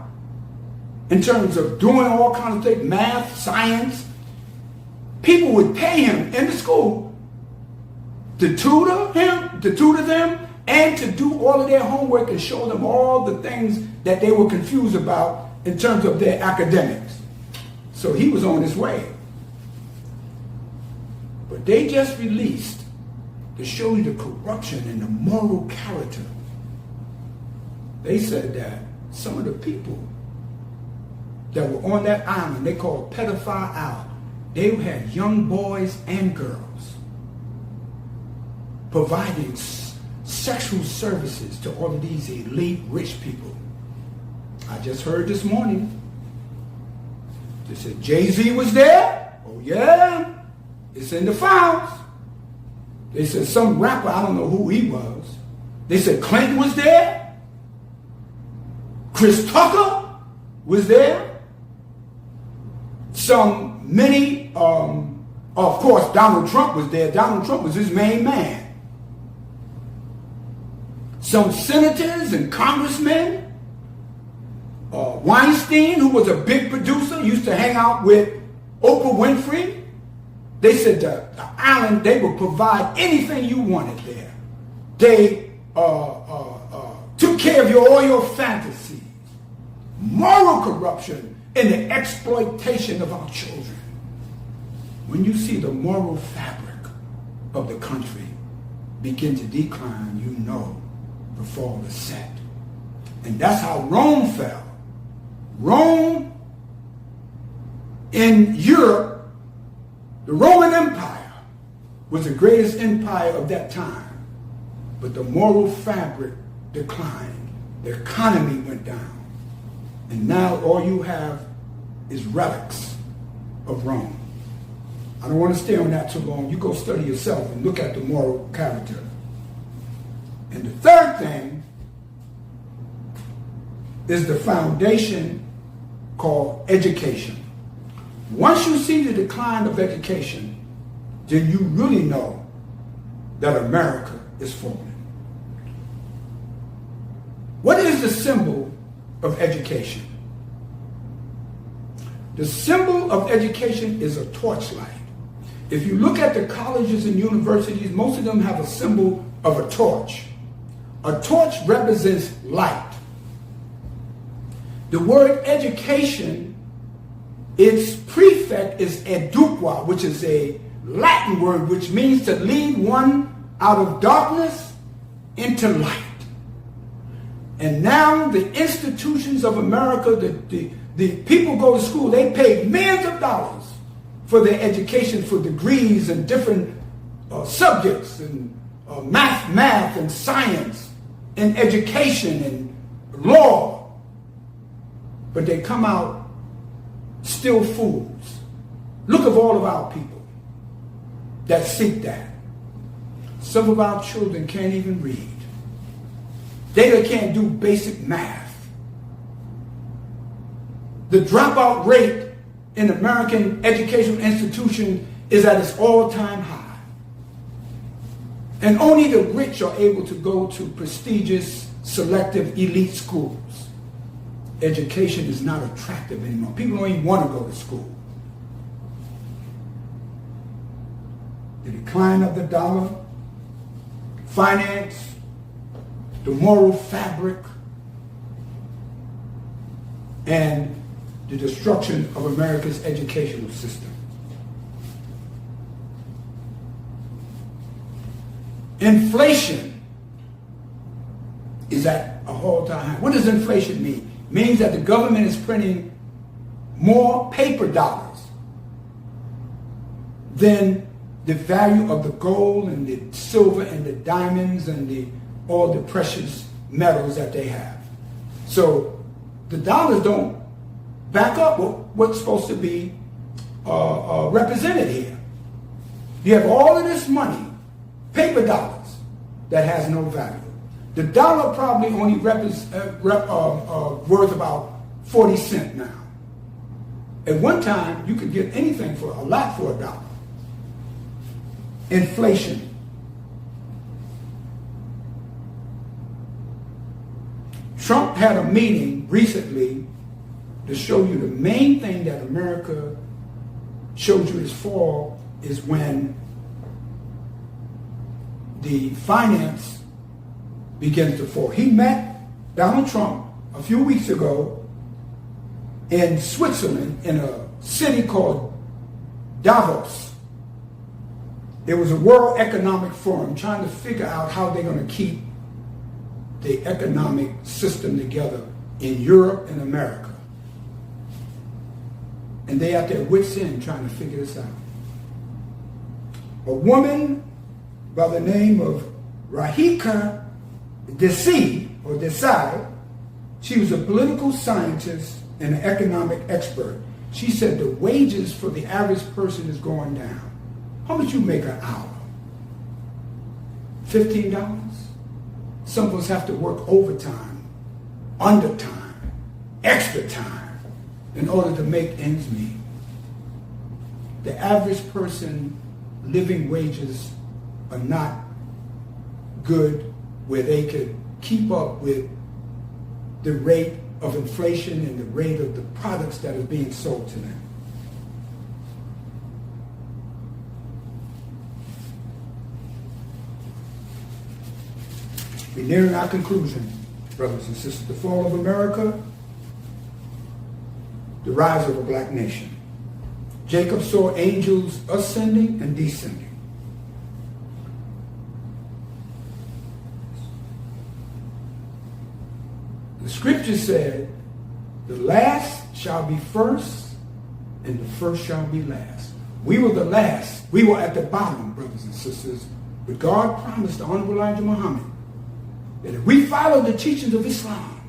in terms of doing all kinds of things, math, science. People would pay him in the school to tutor them, and to do all of their homework and show them all the things that they were confused about in terms of their academics. So he was on his way. But they just released, to show you the corruption and the moral character, they said that some of the people that were on that island, they called Pedophile Island, they had young boys and girls providing sexual services to all of these elite rich people. I just heard this morning, they said Jay-Z was there. Oh yeah, it's in the files. They said some rapper, I don't know who he was. They said Clinton was there. Chris Tucker was there. Of course, Donald Trump was there. Donald Trump was his main man. Some senators and congressmen. Weinstein, who was a big producer, used to hang out with Oprah Winfrey. They said the island, they would provide anything you wanted there. They took care of all your fantasies. Moral corruption and the exploitation of our children. When you see the moral fabric of the country begin to decline, you know the fall is set. And that's how Rome fell. Rome in Europe, the Roman Empire was the greatest empire of that time. But the moral fabric declined. The economy went down. And now all you have is relics of Rome. I don't want to stay on that too long. You go study yourself and look at the moral character. And the third thing is the foundation called education. Once you see the decline of education, then you really know that America is falling. What is the symbol of education? The symbol of education is a torchlight. If you look at the colleges and universities, most of them have a symbol of a torch. A torch represents light. The word education, its prefix is eduqua, which is a Latin word which means to lead one out of darkness into light. And now the institutions of America, the people go to school, they pay millions of dollars for their education, for degrees and different subjects, and math and science and education and law. But they come out still fools. Look at all of our people that seek that. Some of our children can't even read. They can't do basic math. The dropout rate in American educational institutions is at its all-time high. And only the rich are able to go to prestigious, selective, elite schools. Education is not attractive anymore. People don't even want to go to school. The decline of the dollar, finance, the moral fabric, and the destruction of America's educational system. Inflation is at a all-time high. What does inflation mean? It means that the government is printing more paper dollars than the value of the gold and the silver and the diamonds and all the precious metals that they have. So the dollars don't back up what's supposed to be represented here. You have all of this money, paper dollars, that has no value. The dollar probably only worth about 40 cents now. At one time, you could get anything for a lot for $1. Inflation. Trump had a meeting recently to show you the main thing that America shows you its fall is when the finance begins to fall. He met Donald Trump a few weeks ago in Switzerland in a city called Davos. It was a World Economic Forum trying to figure out how they're going to keep the economic system together in Europe and America. And they at their wits' end trying to figure this out. A woman by the name of Rahika Desai, she was a political scientist and an economic expert. She said the wages for the average person is going down. How much you make an hour? $15? Some of us have to work overtime, undertime, extra time in order to make ends meet. The average person living wages are not good where they could keep up with the rate of inflation and the rate of the products that are being sold to them. We're nearing our conclusion, brothers and sisters. The fall of America, the rise of a black nation. Jacob saw angels ascending and descending. The scripture said, the last shall be first, and the first shall be last. We were the last. We were at the bottom, brothers and sisters. But God promised the Honorable Elijah Muhammad that if we follow the teachings of Islam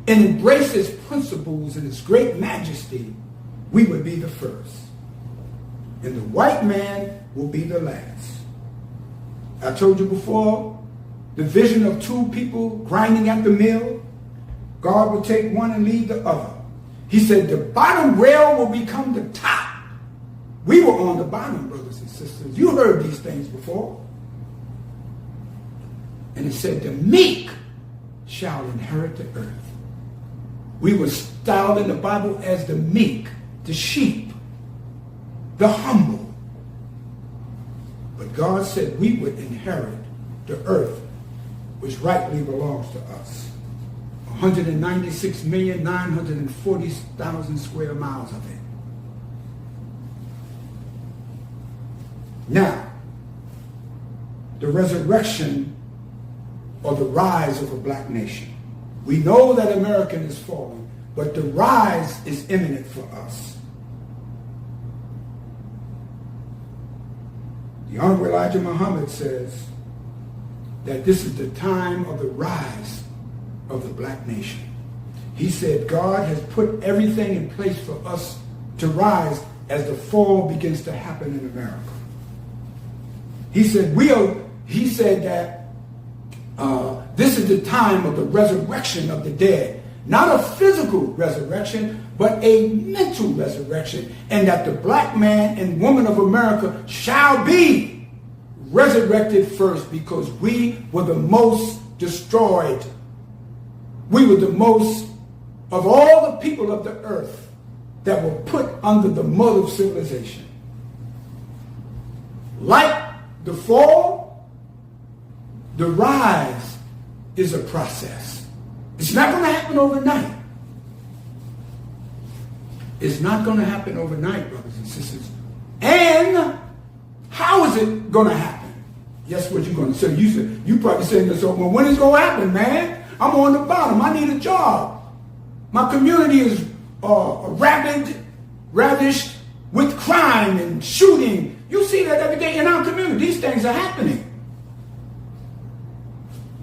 and embrace its principles and its great majesty, we would be the first. And the white man will be the last. I told you before, the vision of two people grinding at the mill, God will take one and leave the other. He said the bottom rail will become the top. We were on the bottom, brothers and sisters. You heard these things before. And it said the meek shall inherit the earth. We were styled in the Bible as the meek, the sheep, the humble. But God said we would inherit the earth, which rightly belongs to us. 196,940,000 square miles of it. Now, the resurrection or the rise of a black nation. We know that America is falling, but the rise is imminent for us. The Honorable Elijah Muhammad says that this is the time of the rise of the black nation. He said God has put everything in place for us to rise as the fall begins to happen in America. He said that this is the time of the resurrection of the dead. Not a physical resurrection, but a mental resurrection. And that the black man and woman of America shall be resurrected first, because we were the most destroyed. We were the most of all the people of the earth that were put under the mud of civilization. Like the fall, the rise is a process. It's not going to happen overnight. It's not going to happen overnight, brothers and sisters. And how is it going to happen? Guess what you're going to say? You probably saying this, well, when is it going to happen, man? I'm on the bottom. I need a job. My community is ravished with crime and shooting. You see that every day in our community. These things are happening.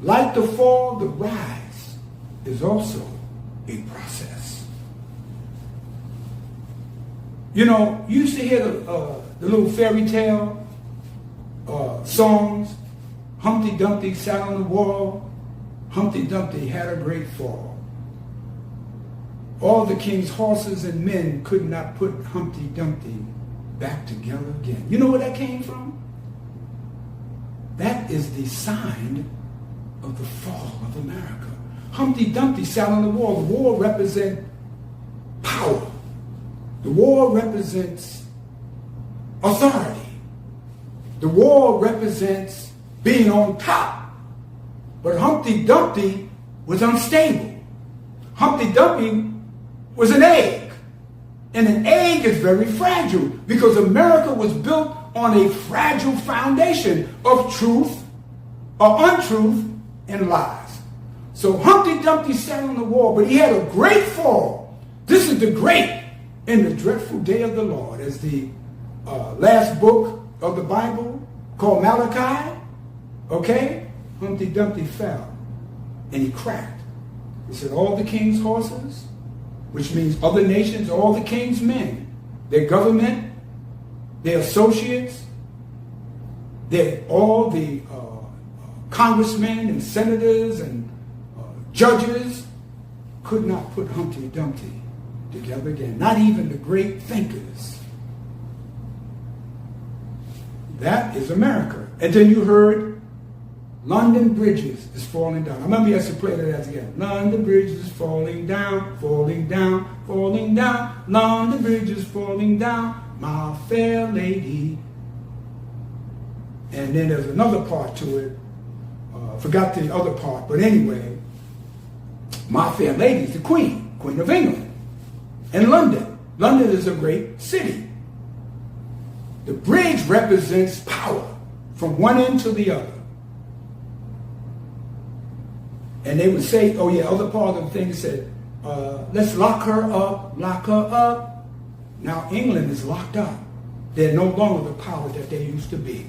Like the fall, the rise is also a process. You know, you used to hear the little fairy tale songs. Humpty Dumpty sat on the wall. Humpty Dumpty had a great fall. All the king's horses and men could not put Humpty Dumpty back together again. You know where that came from? That is the sign of the fall of America. Humpty Dumpty sat on the wall. The wall represents power. The wall represents authority. The wall represents being on top. But Humpty Dumpty was unstable. Humpty Dumpty was an egg. And an egg is very fragile, because America was built on a fragile foundation of truth or untruth and lies. So Humpty Dumpty sat on the wall, but he had a great fall. This is the great and the dreadful day of the Lord, as the last book of the Bible called Malachi. Okay? Humpty Dumpty fell and he cracked. He said all the king's horses, which means other nations, all the king's men, their government, their associates, all the congressmen and senators and judges could not put Humpty Dumpty together again. Not even the great thinkers. That is America. And then you heard London Bridges is falling down. I remember you used to play that again. London Bridges is falling down, falling down, falling down. London Bridges falling down, my fair lady. And then there's another part to it. Forgot the other part, but anyway, my fair lady is the Queen of England. And London. London is a great city. The bridge represents power from one end to the other. And they would say, oh yeah, other part of the thing said, let's lock her up, lock her up. Now England is locked up. They're no longer the power that they used to be.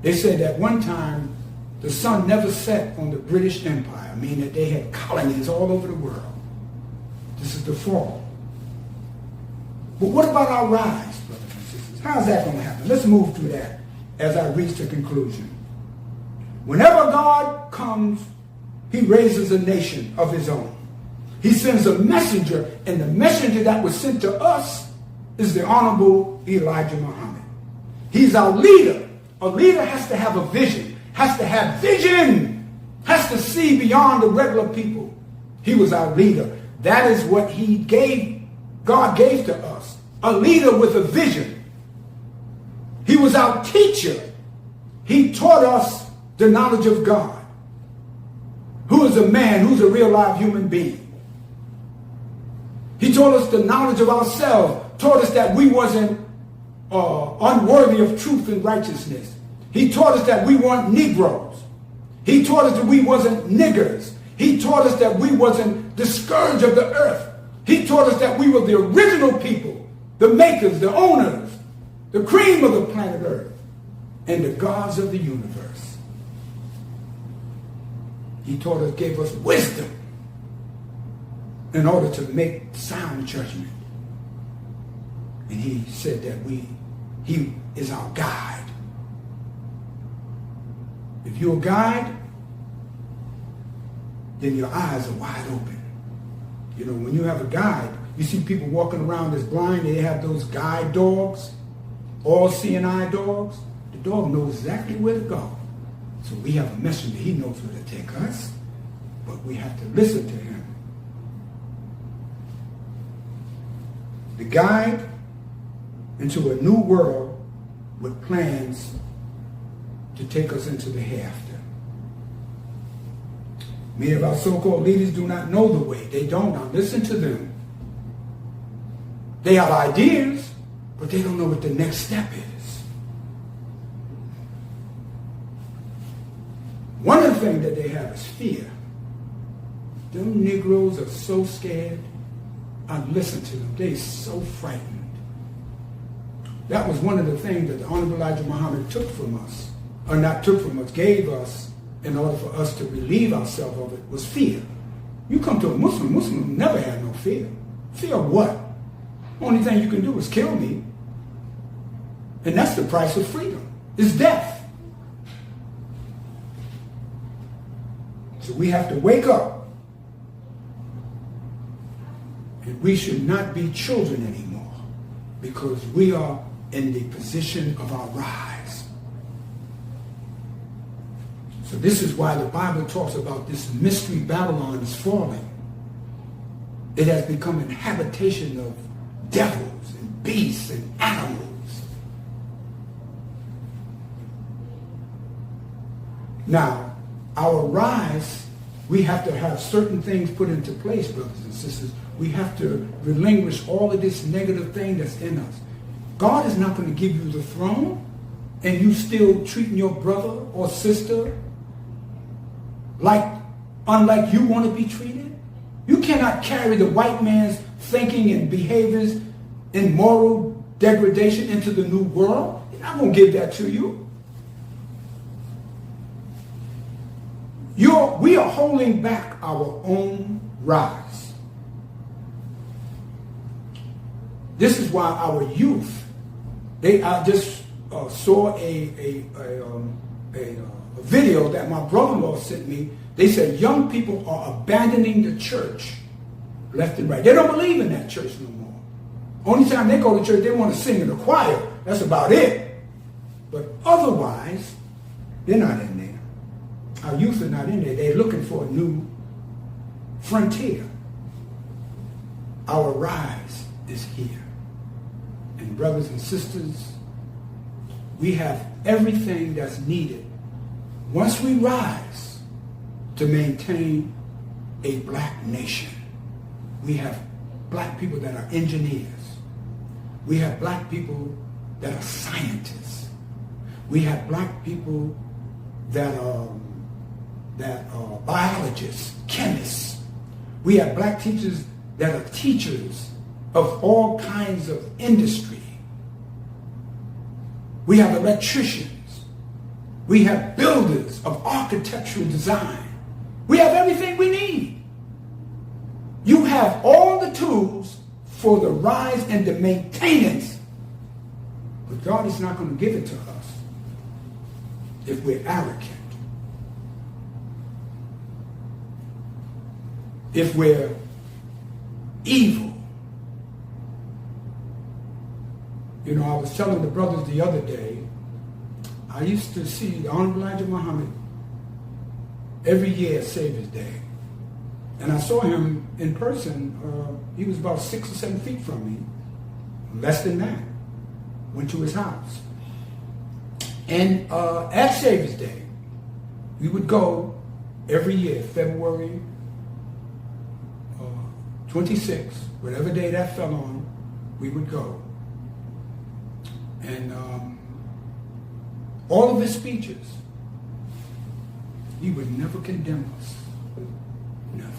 They said at one time, the sun never set on the British Empire, meaning that they had colonies all over the world. This is the fall. But what about our rise, brothers and sisters? How's that going to happen? Let's move through that as I reach the conclusion. Whenever God comes, he raises a nation of his own. He sends a messenger, and the messenger that was sent to us is the Honorable Elijah Muhammad. He's our leader. A leader has to have a vision, has to have vision, has to see beyond the regular people. He was our leader. That is what God gave to us. A leader with a vision. He was our teacher. He taught us the knowledge of God. Who is a man, who's a real live human being. He taught us the knowledge of ourselves. Taught us that we wasn't unworthy of truth and righteousness. He taught us that we weren't Negroes. He taught us that we wasn't niggers. He taught us that we wasn't the scourge of the earth. He taught us that we were the original people, the makers, the owners, the cream of the planet Earth, and the gods of the universe. He taught us, gave us wisdom in order to make sound judgment. And he said that he is our guide. If you're a guide, then your eyes are wide open. You know, when you have a guide, you see people walking around that's blind, they have those guide dogs, all seeing eye dogs. The dog knows exactly where to go. So we have a messenger, he knows where to take us, but we have to listen to him. The guide into a new world with plans to take us into the hereafter. Many of our so-called leaders do not know the way. They don't. Now listen to them. They have ideas, but they don't know what the next step is. One of the things that they have is fear. Them Negroes are so scared. I listen to them. They're so frightened. That was one of the things that the Honorable Elijah Muhammad took from us, or not took from us, gave us in order for us to relieve ourselves of it, was fear. You come to a Muslim never had no fear. Fear of what? Only thing you can do is kill me. And that's the price of freedom, is death. So we have to wake up. And we should not be children anymore, because we are in the position of our rise. So this is why the Bible talks about this mystery Babylon is falling. It has become an habitation of devils and beasts and animals. Now, our rise, we have to have certain things put into place, brothers and sisters. We have to relinquish all of this negative thing that's in us. God is not going to give you the throne and you still treating your brother or sister unlike you want to be treated. You cannot carry the white man's thinking and behaviors and moral degradation into the new world. He's not going to give that to you. We are holding back our own rise. This is why our youth, I just saw a video that my brother-in-law sent me. They said young people are abandoning the church left and right. They don't believe in that church no more. Only time they go to church, they want to sing in the choir. That's about it. But otherwise, they're not in there. Our youth are not in there. They're looking for a new frontier. Our rise is here. And brothers and sisters, we have everything that's needed once we rise to maintain a black nation. We have black people that are engineers. We have black people that are scientists. We have black people that are biologists, chemists. We have black teachers that are teachers of all kinds of industry. We have electricians. We have builders of architectural design. We have everything we need. You have all the tools for the rise and the maintenance. But God is not going to give it to us if we're arrogant. If we're evil. You know, I was telling the brothers the other day, I used to see the Honorable Elijah Muhammad every year Savior's Day. And I saw him in person. He was about 6 or 7 feet from me, less than that. Went to his house. And at Savior's Day, we would go every year, February 26th, whatever day that fell on, we would go. And all of his speeches, he would never condemn us. Never.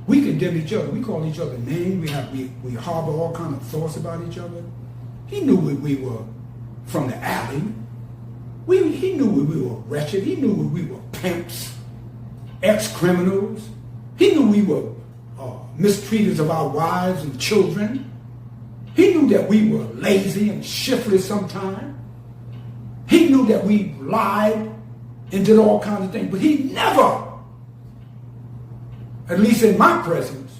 We condemn each other. We call each other names. We harbor all kind of thoughts about each other. He knew we were from the alley. He knew we were wretched. He knew we were pimps, ex-criminals. He knew we were mistreaters of our wives and children. He knew that we were lazy and shiftless sometimes. He knew that we lied and did all kinds of things. But he never, at least in my presence,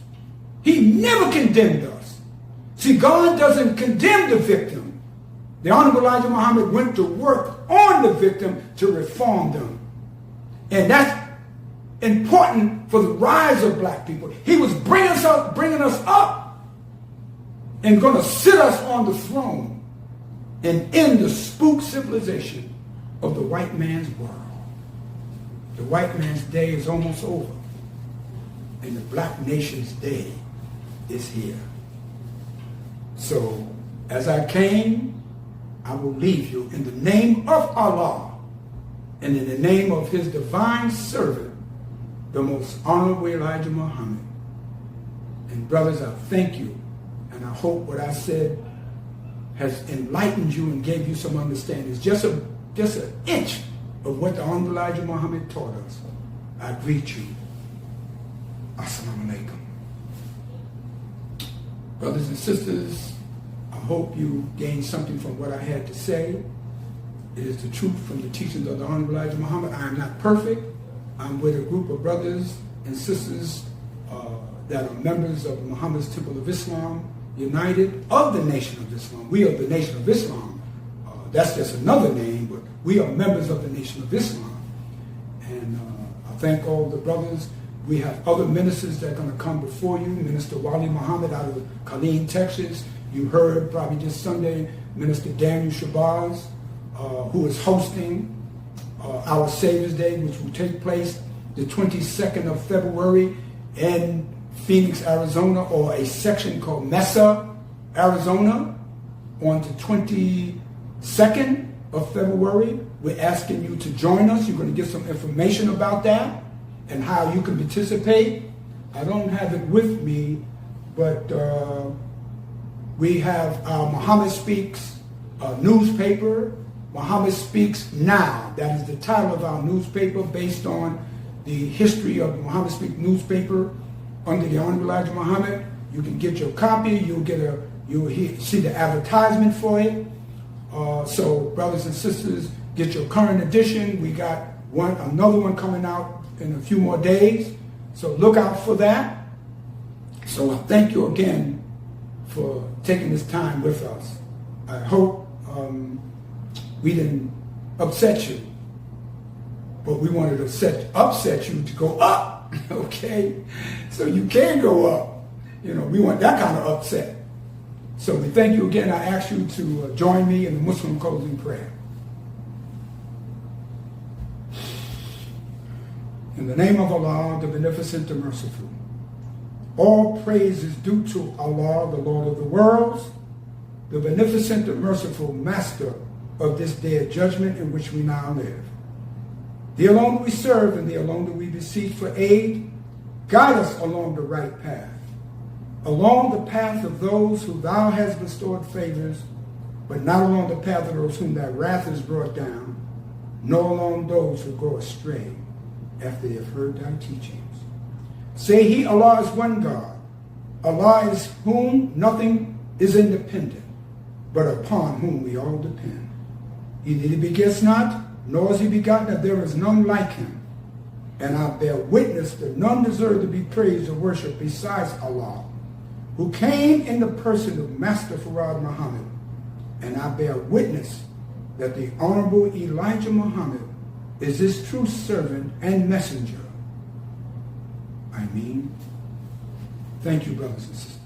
he never condemned us. See, God doesn't condemn the victim. The Honorable Elijah Muhammad went to work on the victim to reform them. And that's important for the rise of black people. He was bringing us up and going to sit us on the throne and end the spook civilization of the white man's world. The white man's day is almost over, and the black nation's day is here. So, as I came, I will leave you in the name of Allah and in the name of his divine servant, the most honorable Elijah Muhammad. And brothers, I thank you, and I hope what I said has enlightened you and gave you some understanding. It's just an inch of what the Honorable Elijah Muhammad taught us. I greet you. Assalamu alaikum. Brothers and sisters, I hope you gained something from what I had to say. It is the truth from the teachings of the Honorable Elijah Muhammad. I am not perfect. I'm with a group of brothers and sisters that are members of Muhammad's Temple of Islam, United of the Nation of Islam. We are the Nation of Islam. That's just another name, but we are members of the Nation of Islam. And I thank all the brothers. We have other ministers that are going to come before you. Minister Wali Muhammad out of Killeen, Texas. You heard probably just Sunday, Minister Daniel Shabazz, who is hosting our Savior's Day, which will take place the 22nd of February in Phoenix, Arizona, or a section called Mesa, Arizona, on the 22nd of February. We're asking you to join us. You're going to get some information about that and how you can participate. I don't have it with me, but we have our Muhammad Speaks newspaper, Muhammad Speaks Now. That is the title of our newspaper, based on the history of the Muhammad Speaks newspaper under the Honorable Elijah Muhammad. You can get your copy. You'll see the advertisement for it. So, brothers and sisters, get your current edition. We got another one coming out in a few more days. So look out for that. So I thank you again for taking this time with us. I hope we didn't upset you, but we wanted to upset you to go up, okay? So you can go up. You know, we want that kind of upset. So we thank you again. I ask you to join me in the Muslim closing prayer. In the name of Allah, the Beneficent, the Merciful. All praise is due to Allah, the Lord of the worlds, the Beneficent, the Merciful, Master of this day of judgment in which we now live. Thee alone do we serve, and Thee alone do we beseech for aid. Guide us along the right path, along the path of those who Thou hast bestowed favors, but not along the path of those whom Thy wrath is brought down, nor along those who go astray after they have heard Thy teachings. Say he, Allah is one God. Allah is whom nothing is independent, but upon whom we all depend. He neither begets not, nor is he begotten, that there is none like him. And I bear witness that none deserve to be praised or worshipped besides Allah, who came in the person of Master Farad Muhammad. And I bear witness that the Honorable Elijah Muhammad is this true servant and messenger. Thank you, brothers and sisters.